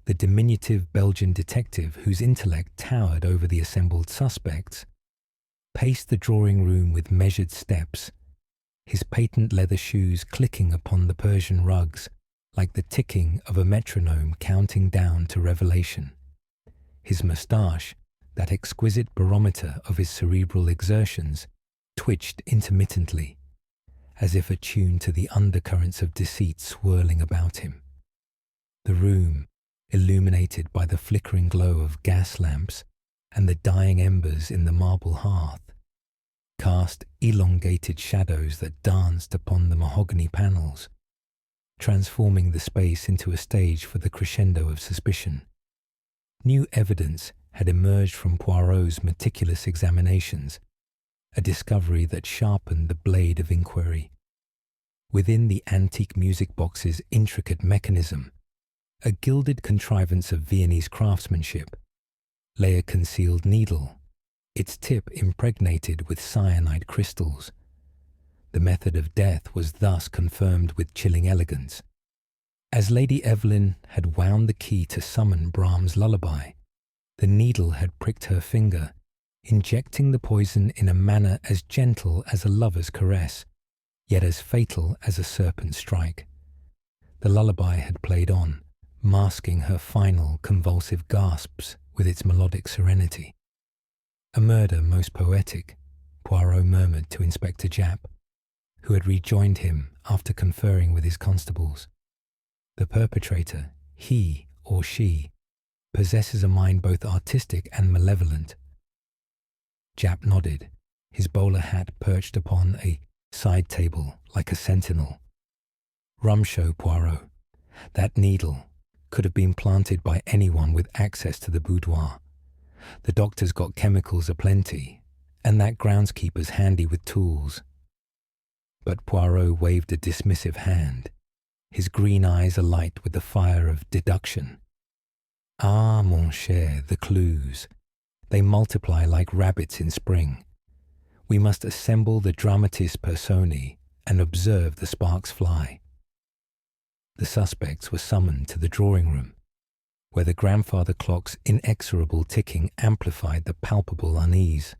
the diminutive Belgian detective whose intellect towered over the assembled suspects, paced the drawing-room with measured steps, his patent leather shoes clicking upon the Persian rugs like the ticking of a metronome counting down to revelation. His moustache, that exquisite barometer of his cerebral exertions, twitched intermittently, as if attuned to the undercurrents of deceit swirling about him. The room, illuminated by the flickering glow of gas lamps and the dying embers in the marble hearth, cast elongated shadows that danced upon the mahogany panels, transforming the space into a stage for the crescendo of suspicion. New evidence had emerged from Poirot's meticulous examinations, a discovery that sharpened the blade of inquiry. Within the antique music box's intricate mechanism, a gilded contrivance of Viennese craftsmanship, lay a concealed needle, its tip impregnated with cyanide crystals. The method of death was thus confirmed with chilling elegance. As Lady Evelyn had wound the key to summon Brahms' Lullaby, the needle had pricked her finger, injecting the poison in a manner as gentle as a lover's caress, yet as fatal as a serpent's strike. The lullaby had played on, masking her final convulsive gasps with its melodic serenity. A murder most poetic, Poirot murmured to Inspector Japp, who had rejoined him after conferring with his constables. The perpetrator, he or she, possesses a mind both artistic and malevolent. Japp nodded, his bowler hat perched upon a side table like a sentinel. Rum show, Poirot. That needle could have been planted by anyone with access to the boudoir. The doctor's got chemicals aplenty, and that groundskeeper's handy with tools. But Poirot waved a dismissive hand, his green eyes alight with the fire of deduction. Ah, mon cher, the clues. They multiply like rabbits in spring. We must assemble the dramatis personae and observe the sparks fly. The suspects were summoned to the drawing-room, where the grandfather clock's inexorable ticking amplified the palpable unease.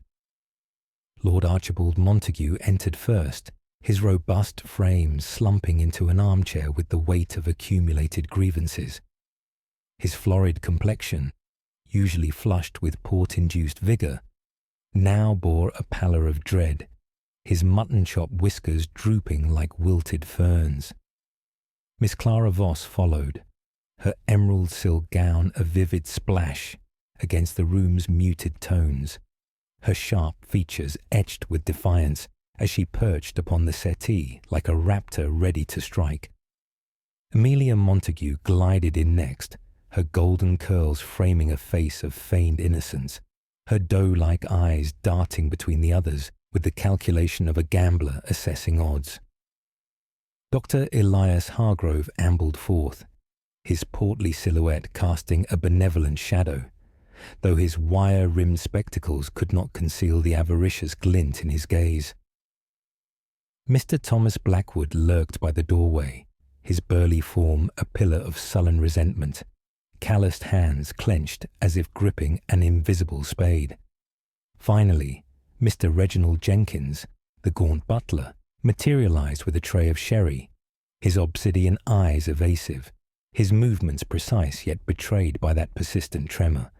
Lord Archibald Montague entered first, his robust frame slumping into an armchair with the weight of accumulated grievances. His florid complexion, usually flushed with port-induced vigour, now bore a pallor of dread, his mutton-chop whiskers drooping like wilted ferns. Miss Clara Voss followed, her emerald silk gown a vivid splash against the room's muted tones, her sharp features etched with defiance as she perched upon the settee like a raptor ready to strike. Amelia Montague glided in next, her golden curls framing a face of feigned innocence, her doe-like eyes darting between the others with the calculation of a gambler assessing odds. Dr. Elias Hargrove ambled forth, his portly silhouette casting a benevolent shadow, though his wire-rimmed spectacles could not conceal the avaricious glint in his gaze. Mr. Thomas Blackwood lurked by the doorway, his burly form a pillar of sullen resentment, calloused hands clenched as if gripping an invisible spade. Finally, Mr. Reginald Jenkins, the gaunt butler, materialized with a tray of sherry, his obsidian eyes evasive, his movements precise yet betrayed by that persistent tremor,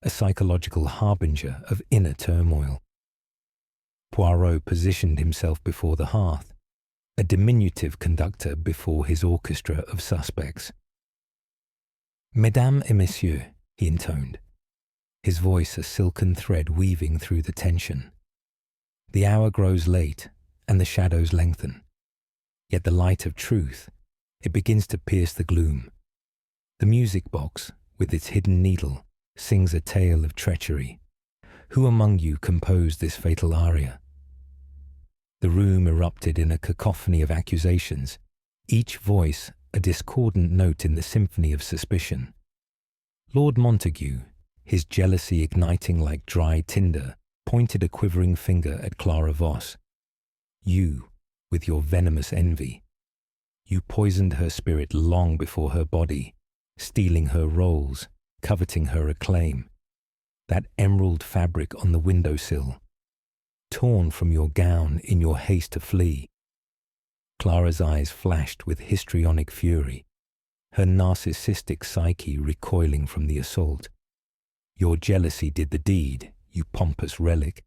a psychological harbinger of inner turmoil. Poirot positioned himself before the hearth, a diminutive conductor before his orchestra of suspects. "Mesdames et messieurs," he intoned, his voice a silken thread weaving through the tension. The hour grows late, and the shadows lengthen. Yet the light of truth, it begins to pierce the gloom. The music box, with its hidden needle, sings a tale of treachery. Who among you composed this fatal aria? The room erupted in a cacophony of accusations, each voice a discordant note in the symphony of suspicion. Lord Montague, his jealousy igniting like dry tinder, pointed a quivering finger at Clara Voss. You, with your venomous envy, you poisoned her spirit long before her body, stealing her roles, coveting her acclaim. That emerald fabric on the windowsill, torn from your gown in your haste to flee. Clara's eyes flashed with histrionic fury, her narcissistic psyche recoiling from the assault. Your jealousy did the deed, you pompous relic.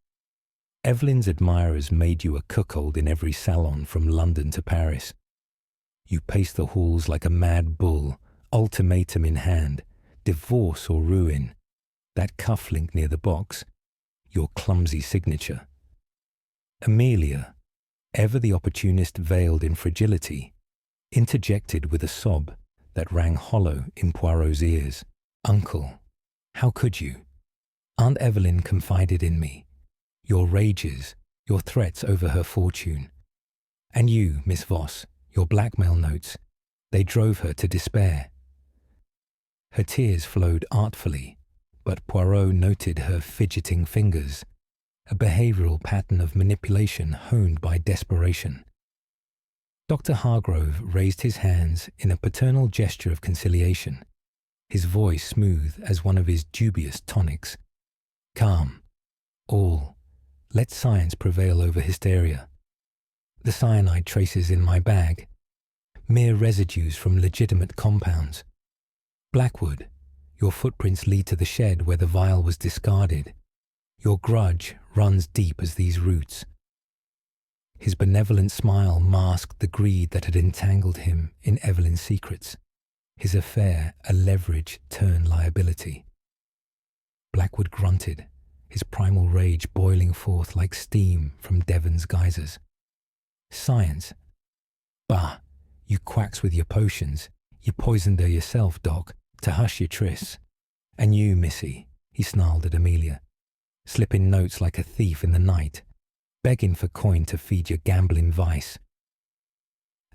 Evelyn's admirers made you a cuckold in every salon from London to Paris. You paced the halls like a mad bull, ultimatum in hand, divorce or ruin. That cufflink near the box, your clumsy signature. Amelia, ever the opportunist veiled in fragility, interjected with a sob that rang hollow in Poirot's ears. Uncle, how could you? Aunt Evelyn confided in me. Your rages, your threats over her fortune. And you, Miss Voss, your blackmail notes, they drove her to despair. Her tears flowed artfully, but Poirot noted her fidgeting fingers, a behavioral pattern of manipulation honed by desperation. Dr. Hargrove raised his hands in a paternal gesture of conciliation, his voice smooth as one of his dubious tonics. Calm. All. Let science prevail over hysteria. The cyanide traces in my bag. Mere residues from legitimate compounds. Blackwood, your footprints lead to the shed where the vial was discarded. Your grudge runs deep as these roots. His benevolent smile masked the greed that had entangled him in Evelyn's secrets, his affair a leverage turned liability. Blackwood grunted, his primal rage boiling forth like steam from Devon's geysers. Science? Bah, you quacks with your potions. You poisoned her yourself, Doc, to hush your trysts. And you, Missy, he snarled at Amelia, slipping notes like a thief in the night, begging for coin to feed your gambling vice.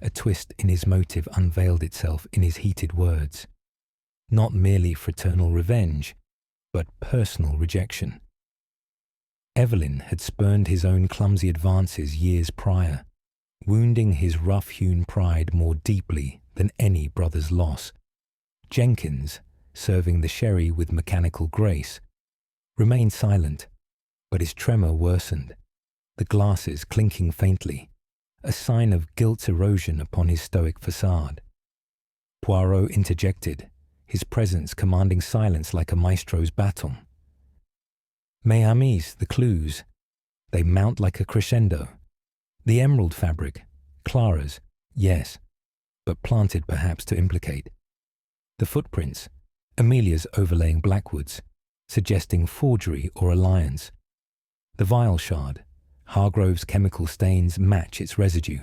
A twist in his motive unveiled itself in his heated words. Not merely fraternal revenge, but personal rejection. Evelyn had spurned his own clumsy advances years prior, wounding his rough-hewn pride more deeply than any brother's loss. Jenkins, serving the sherry with mechanical grace, remained silent, but his tremor worsened, the glasses clinking faintly, a sign of guilt's erosion upon his stoic facade. Poirot interjected, his presence commanding silence like a maestro's baton. Mes amis, the clues. They mount like a crescendo. The emerald fabric, Clara's, yes, but planted perhaps to implicate. The footprints, Amelia's overlaying Blackwood's, suggesting forgery or alliance. The vial shard, Hargrove's chemical stains match its residue.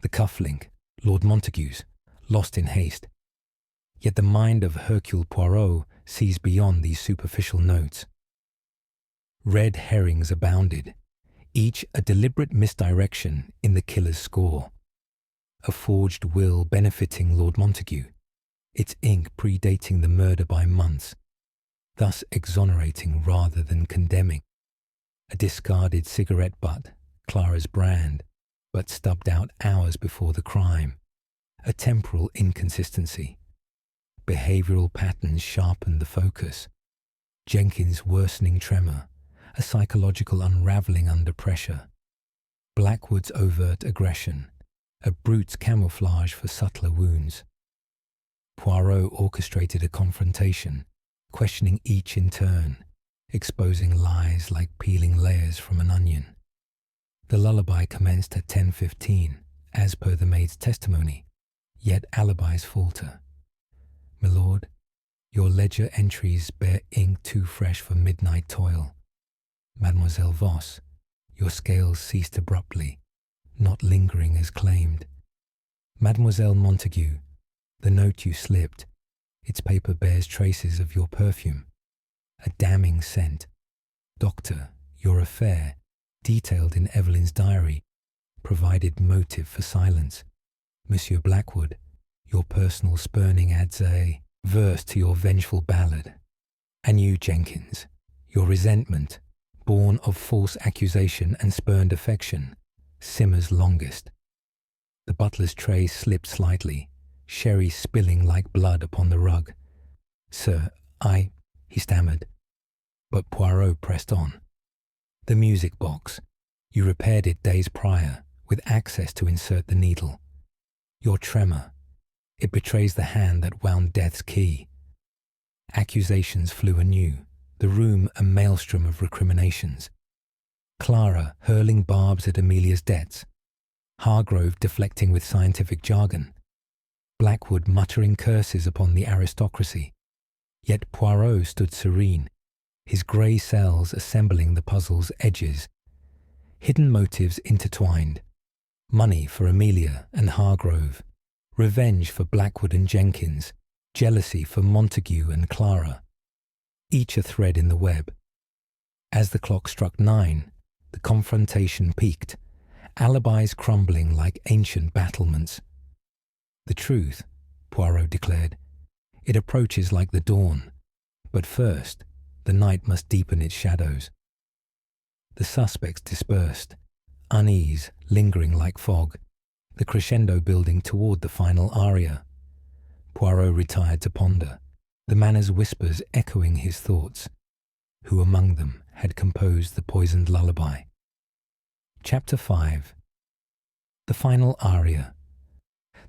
The cufflink, Lord Montague's, lost in haste. Yet the mind of Hercule Poirot sees beyond these superficial notes. Red herrings abounded, each a deliberate misdirection in the killer's score. A forged will benefiting Lord Montague, its ink predating the murder by months, thus exonerating rather than condemning. A discarded cigarette butt, Clara's brand, but stubbed out hours before the crime. A temporal inconsistency. Behavioral patterns sharpened the focus. Jenkins' worsening tremor, a psychological unraveling under pressure. Blackwood's overt aggression, a brute's camouflage for subtler wounds. Poirot orchestrated a confrontation, questioning each in turn, exposing lies like peeling layers from an onion. The lullaby commenced at 10:15, as per the maid's testimony, yet alibis falter. "My lord, Your ledger entries bear ink too fresh for midnight toil. Mademoiselle Voss, your scales ceased abruptly, not lingering as claimed. Mademoiselle Montague, the note you slipped, its paper bears traces of your perfume, a damning scent. Doctor, your affair, detailed in Evelyn's diary, provided motive for silence. Monsieur Blackwood, your personal spurning adds a verse to your vengeful ballad. And you, Jenkins, your resentment, born of false accusation and spurned affection, simmers longest. The butler's tray slipped slightly, sherry spilling like blood upon the rug. Sir, he stammered. But Poirot pressed on. The music box. You repaired it days prior, with access to insert the needle. Your tremor. It betrays the hand that wound death's key. Accusations flew anew, the room a maelstrom of recriminations. Clara hurling barbs at Amelia's debts. Hargrove deflecting with scientific jargon. Blackwood muttering curses upon the aristocracy. Yet Poirot stood serene, his grey cells assembling the puzzle's edges. Hidden motives intertwined. Money for Amelia and Hargrove. Revenge for Blackwood and Jenkins. Jealousy for Montague and Clara. Each a thread in the web. As the clock struck 9, the confrontation peaked, alibis crumbling like ancient battlements. The truth, Poirot declared, it approaches like the dawn, but first, the night must deepen its shadows. The suspects dispersed, unease lingering like fog, the crescendo building toward the final aria. Poirot retired to ponder, the Manor's whispers echoing his thoughts. Who among them had composed the poisoned lullaby? Chapter 5. The final aria.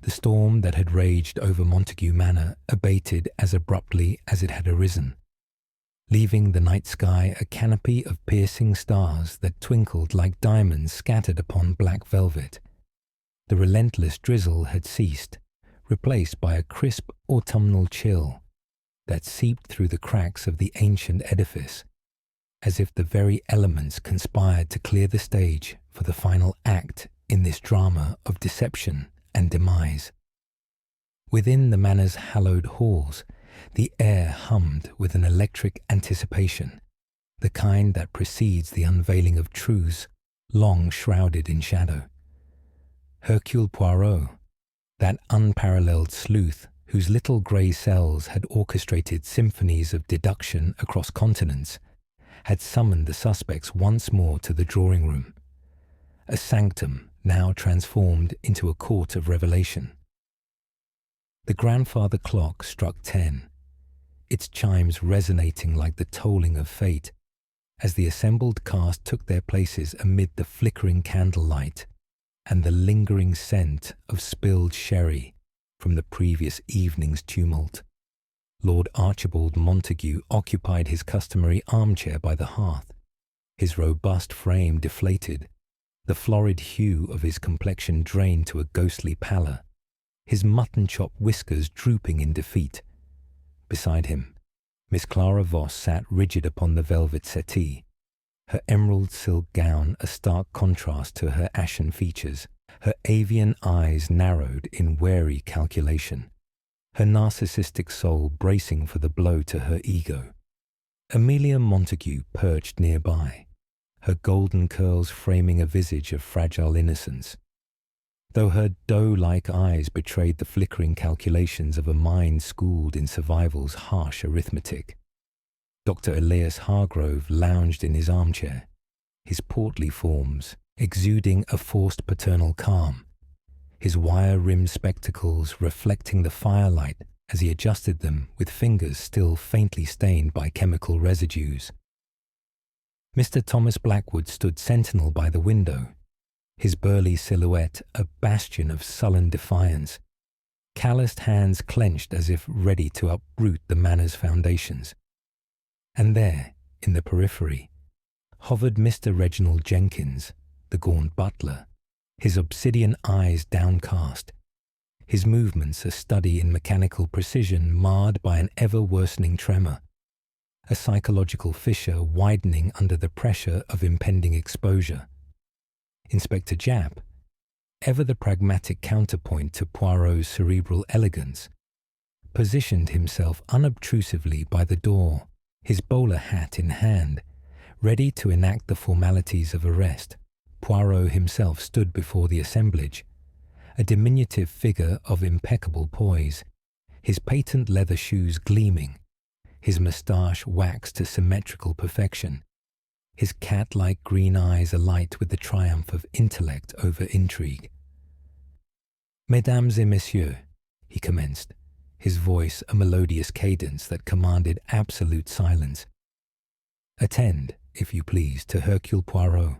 The storm that had raged over Montague Manor abated as abruptly as it had arisen, leaving the night sky a canopy of piercing stars that twinkled like diamonds scattered upon black velvet. The relentless drizzle had ceased, replaced by a crisp autumnal chill that seeped through the cracks of the ancient edifice, as if the very elements conspired to clear the stage for the final act in this drama of deception and demise. Within the Manor's hallowed halls, the air hummed with an electric anticipation, the kind that precedes the unveiling of truths long shrouded in shadow. Hercule Poirot, that unparalleled sleuth whose little grey cells had orchestrated symphonies of deduction across continents, had summoned the suspects once more to the drawing-room, a sanctum now transformed into a court of revelation. The grandfather clock struck 10, its chimes resonating like the tolling of fate, as the assembled cast took their places amid the flickering candlelight and the lingering scent of spilled sherry from the previous evening's tumult. Lord Archibald Montague occupied his customary armchair by the hearth, his robust frame deflated, the florid hue of his complexion drained to a ghostly pallor, his mutton-chop whiskers drooping in defeat. Beside him, Miss Clara Voss sat rigid upon the velvet settee, her emerald silk gown a stark contrast to her ashen features, her avian eyes narrowed in wary calculation, her narcissistic soul bracing for the blow to her ego. Amelia Montague perched nearby, her golden curls framing a visage of fragile innocence, though her doe-like eyes betrayed the flickering calculations of a mind schooled in survival's harsh arithmetic. Dr. Elias Hargrove lounged in his armchair, his portly forms exuding a forced paternal calm, his wire-rimmed spectacles reflecting the firelight as he adjusted them with fingers still faintly stained by chemical residues. Mr. Thomas Blackwood stood sentinel by the window, his burly silhouette a bastion of sullen defiance, calloused hands clenched as if ready to uproot the Manor's foundations. And there, in the periphery, hovered Mr. Reginald Jenkins, the gaunt butler, his obsidian eyes downcast, his movements a study in mechanical precision marred by an ever-worsening tremor, a psychological fissure widening under the pressure of impending exposure. Inspector Japp, ever the pragmatic counterpoint to Poirot's cerebral elegance, positioned himself unobtrusively by the door, his bowler hat in hand, ready to enact the formalities of arrest. Poirot himself stood before the assemblage, a diminutive figure of impeccable poise, his patent leather shoes gleaming, his moustache waxed to symmetrical perfection, his cat-like green eyes alight with the triumph of intellect over intrigue. "Mesdames et messieurs," he commenced, his voice a melodious cadence that commanded absolute silence. "Attend, if you please, to Hercule Poirot."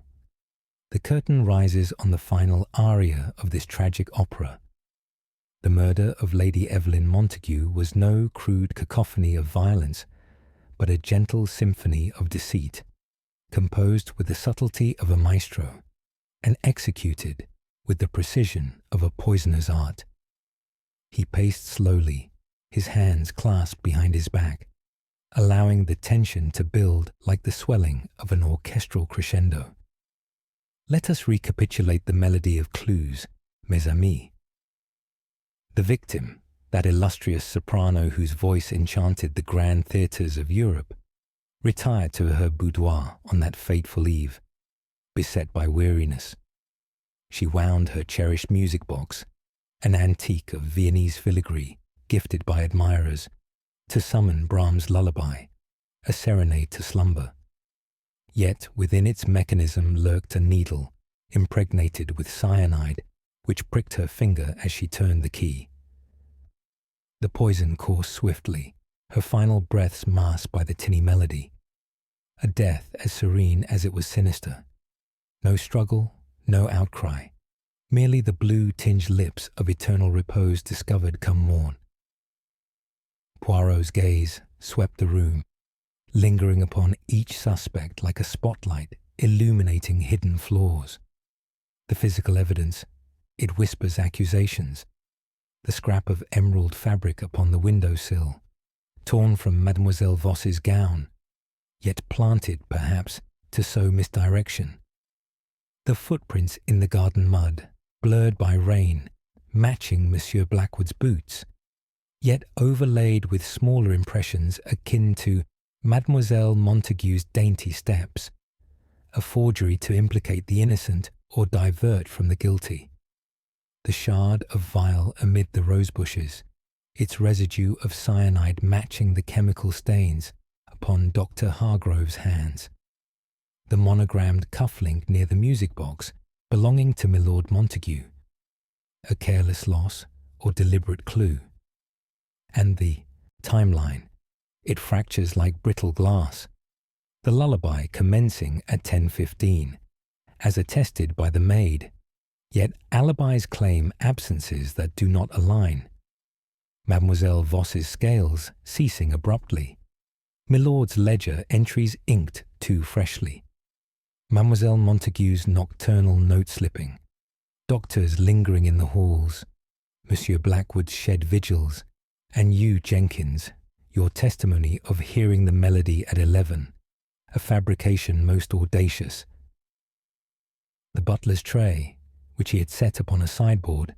The curtain rises on the final aria of this tragic opera. The murder of Lady Evelyn Montague was no crude cacophony of violence, but a gentle symphony of deceit, composed with the subtlety of a maestro, and executed with the precision of a poisoner's art. He paced slowly, his hands clasped behind his back, allowing the tension to build like the swelling of an orchestral crescendo. Let us recapitulate the melody of clues, mes amis. The victim, that illustrious soprano whose voice enchanted the grand theatres of Europe, retired to her boudoir on that fateful eve, beset by weariness. She wound her cherished music box, an antique of Viennese filigree gifted by admirers, to summon Brahms' Lullaby, a serenade to slumber. Yet within its mechanism lurked a needle, impregnated with cyanide, which pricked her finger as she turned the key. The poison coursed swiftly, her final breaths masked by the tinny melody. A death as serene as it was sinister. No struggle, no outcry, merely the blue-tinged lips of eternal repose discovered come morn. Poirot's gaze swept the room, lingering upon each suspect like a spotlight illuminating hidden flaws. The physical evidence, it whispers accusations. The scrap of emerald fabric upon the windowsill, torn from Mademoiselle Voss's gown, yet planted, perhaps, to sow misdirection. The footprints in the garden mud, blurred by rain, matching Monsieur Blackwood's boots, yet overlaid with smaller impressions akin to Mademoiselle Montague's dainty steps, a forgery to implicate the innocent or divert from the guilty. The shard of vial amid the rose bushes, its residue of cyanide matching the chemical stains upon Dr. Hargrove's hands. The monogrammed cufflink near the music box belonging to Milord Montague. A careless loss or deliberate clue. And the timeline. It fractures like brittle glass. The lullaby commencing at 10:15, as attested by the maid. Yet alibis claim absences that do not align. Mademoiselle Voss's scales ceasing abruptly. Milord's ledger entries inked too freshly. Mademoiselle Montague's nocturnal note-slipping. Doctors lingering in the halls. Monsieur Blackwood's shed vigils. And you, Jenkins, your testimony of hearing the melody at 11. A fabrication most audacious. The butler's tray, which he had set upon a sideboard,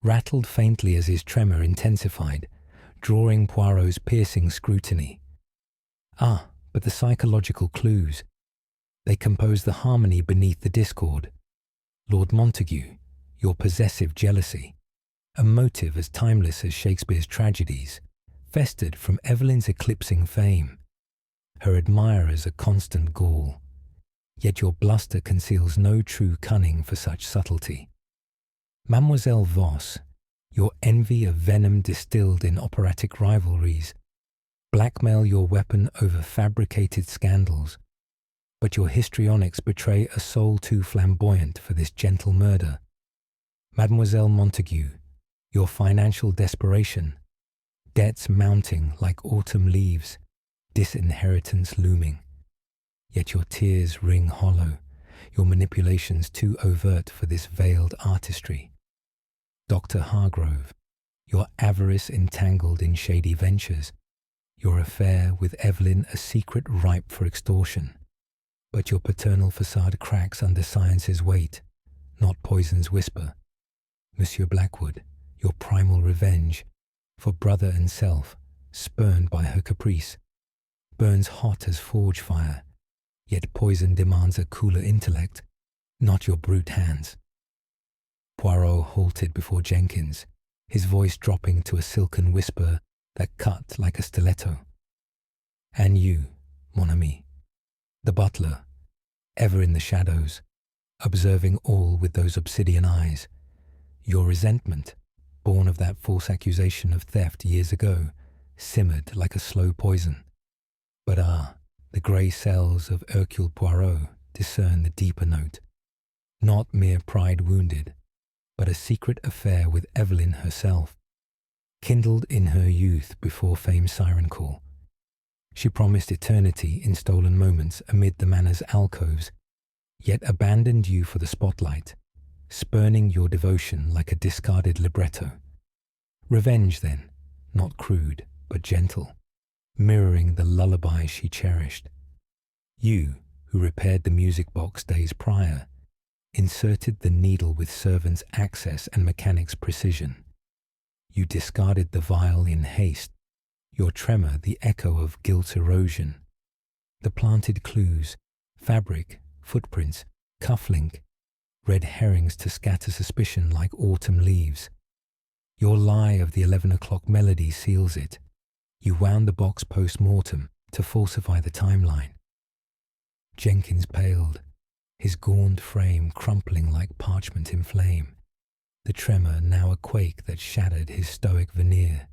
rattled faintly as his tremor intensified, drawing Poirot's piercing scrutiny. Ah, but the psychological clues. They compose the harmony beneath the discord. Lord Montague, your possessive jealousy, a motive as timeless as Shakespeare's tragedies, festered from Evelyn's eclipsing fame. Her admirers a constant gall. Yet your bluster conceals no true cunning for such subtlety. Mademoiselle Voss, your envy of venom distilled in operatic rivalries, blackmail your weapon over fabricated scandals, but your histrionics betray a soul too flamboyant for this gentle murder. Mademoiselle Montague, your financial desperation, debts mounting like autumn leaves, disinheritance looming. Yet your tears ring hollow, your manipulations too overt for this veiled artistry. Dr. Hargrove, your avarice entangled in shady ventures, your affair with Evelyn a secret ripe for extortion. But your paternal facade cracks under science's weight, not poison's whisper. Monsieur Blackwood, your primal revenge, for brother and self, spurned by her caprice, burns hot as forge fire, yet poison demands a cooler intellect, not your brute hands. Poirot halted before Jenkins, his voice dropping to a silken whisper that cut like a stiletto. And you, mon ami, the butler, ever in the shadows, observing all with those obsidian eyes, your resentment, born of that false accusation of theft years ago, simmered like a slow poison. But the grey cells of Hercule Poirot discern the deeper note. Not mere pride wounded, but a secret affair with Evelyn herself, kindled in her youth before fame's siren call. She promised eternity in stolen moments amid the manor's alcoves, yet abandoned you for the spotlight, spurning your devotion like a discarded libretto. Revenge, then, not crude, but gentle, mirroring the lullaby she cherished. You, who repaired the music box days prior, inserted the needle with servant's access and mechanic's precision. You discarded the vial in haste, your tremor the echo of guilt's erosion. The planted clues, fabric, footprints, cufflink, red herrings to scatter suspicion like autumn leaves. Your lie of the 11 o'clock melody seals it. You wound the box post-mortem to falsify the timeline. Jenkins paled, his gaunt frame crumpling like parchment in flame, the tremor now a quake that shattered his stoic veneer.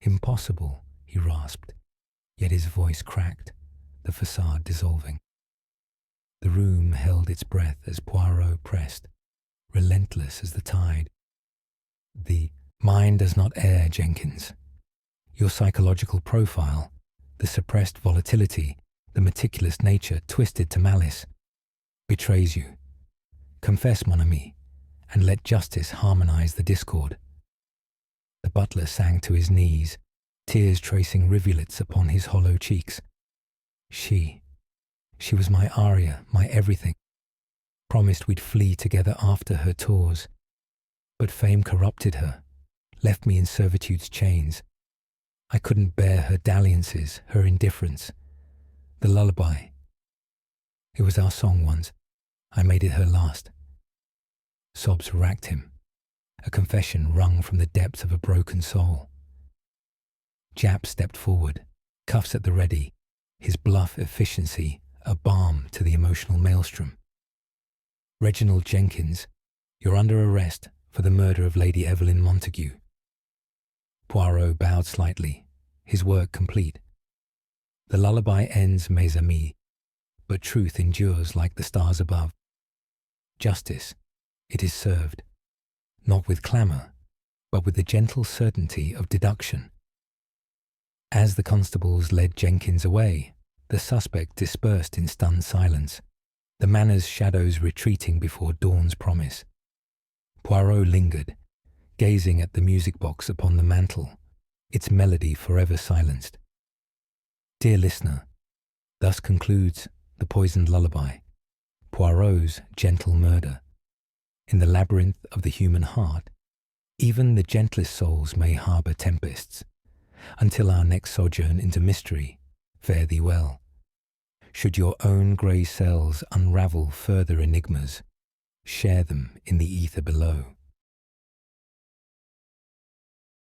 Impossible, he rasped, yet his voice cracked, the facade dissolving. The room held its breath as Poirot pressed, relentless as the tide. The mind does not err, Jenkins. Your psychological profile, the suppressed volatility, the meticulous nature twisted to malice, betrays you. Confess, mon ami, and let justice harmonize the discord. The butler sank to his knees, tears tracing rivulets upon his hollow cheeks. She was my aria, my everything. Promised we'd flee together after her tours. But fame corrupted her, left me in servitude's chains. I couldn't bear her dalliances, her indifference. The lullaby. It was our song once. I made it her last. Sobs racked him, a confession wrung from the depths of a broken soul. Japp stepped forward, cuffs at the ready, his bluff efficiency a balm to the emotional maelstrom. Reginald Jenkins, you're under arrest for the murder of Lady Evelyn Montague. Poirot bowed slightly, his work complete. The lullaby ends, mes amis, but truth endures like the stars above. Justice, it is served, not with clamour, but with the gentle certainty of deduction. As the constables led Jenkins away, the suspect dispersed in stunned silence, the manor's shadows retreating before dawn's promise. Poirot lingered, gazing at the music box upon the mantel, its melody forever silenced. Dear listener, thus concludes the poisoned lullaby, Poirot's gentle murder. In the labyrinth of the human heart, even the gentlest souls may harbour tempests. Until our next sojourn into mystery, fare thee well. Should your own grey cells unravel further enigmas, share them in the ether below.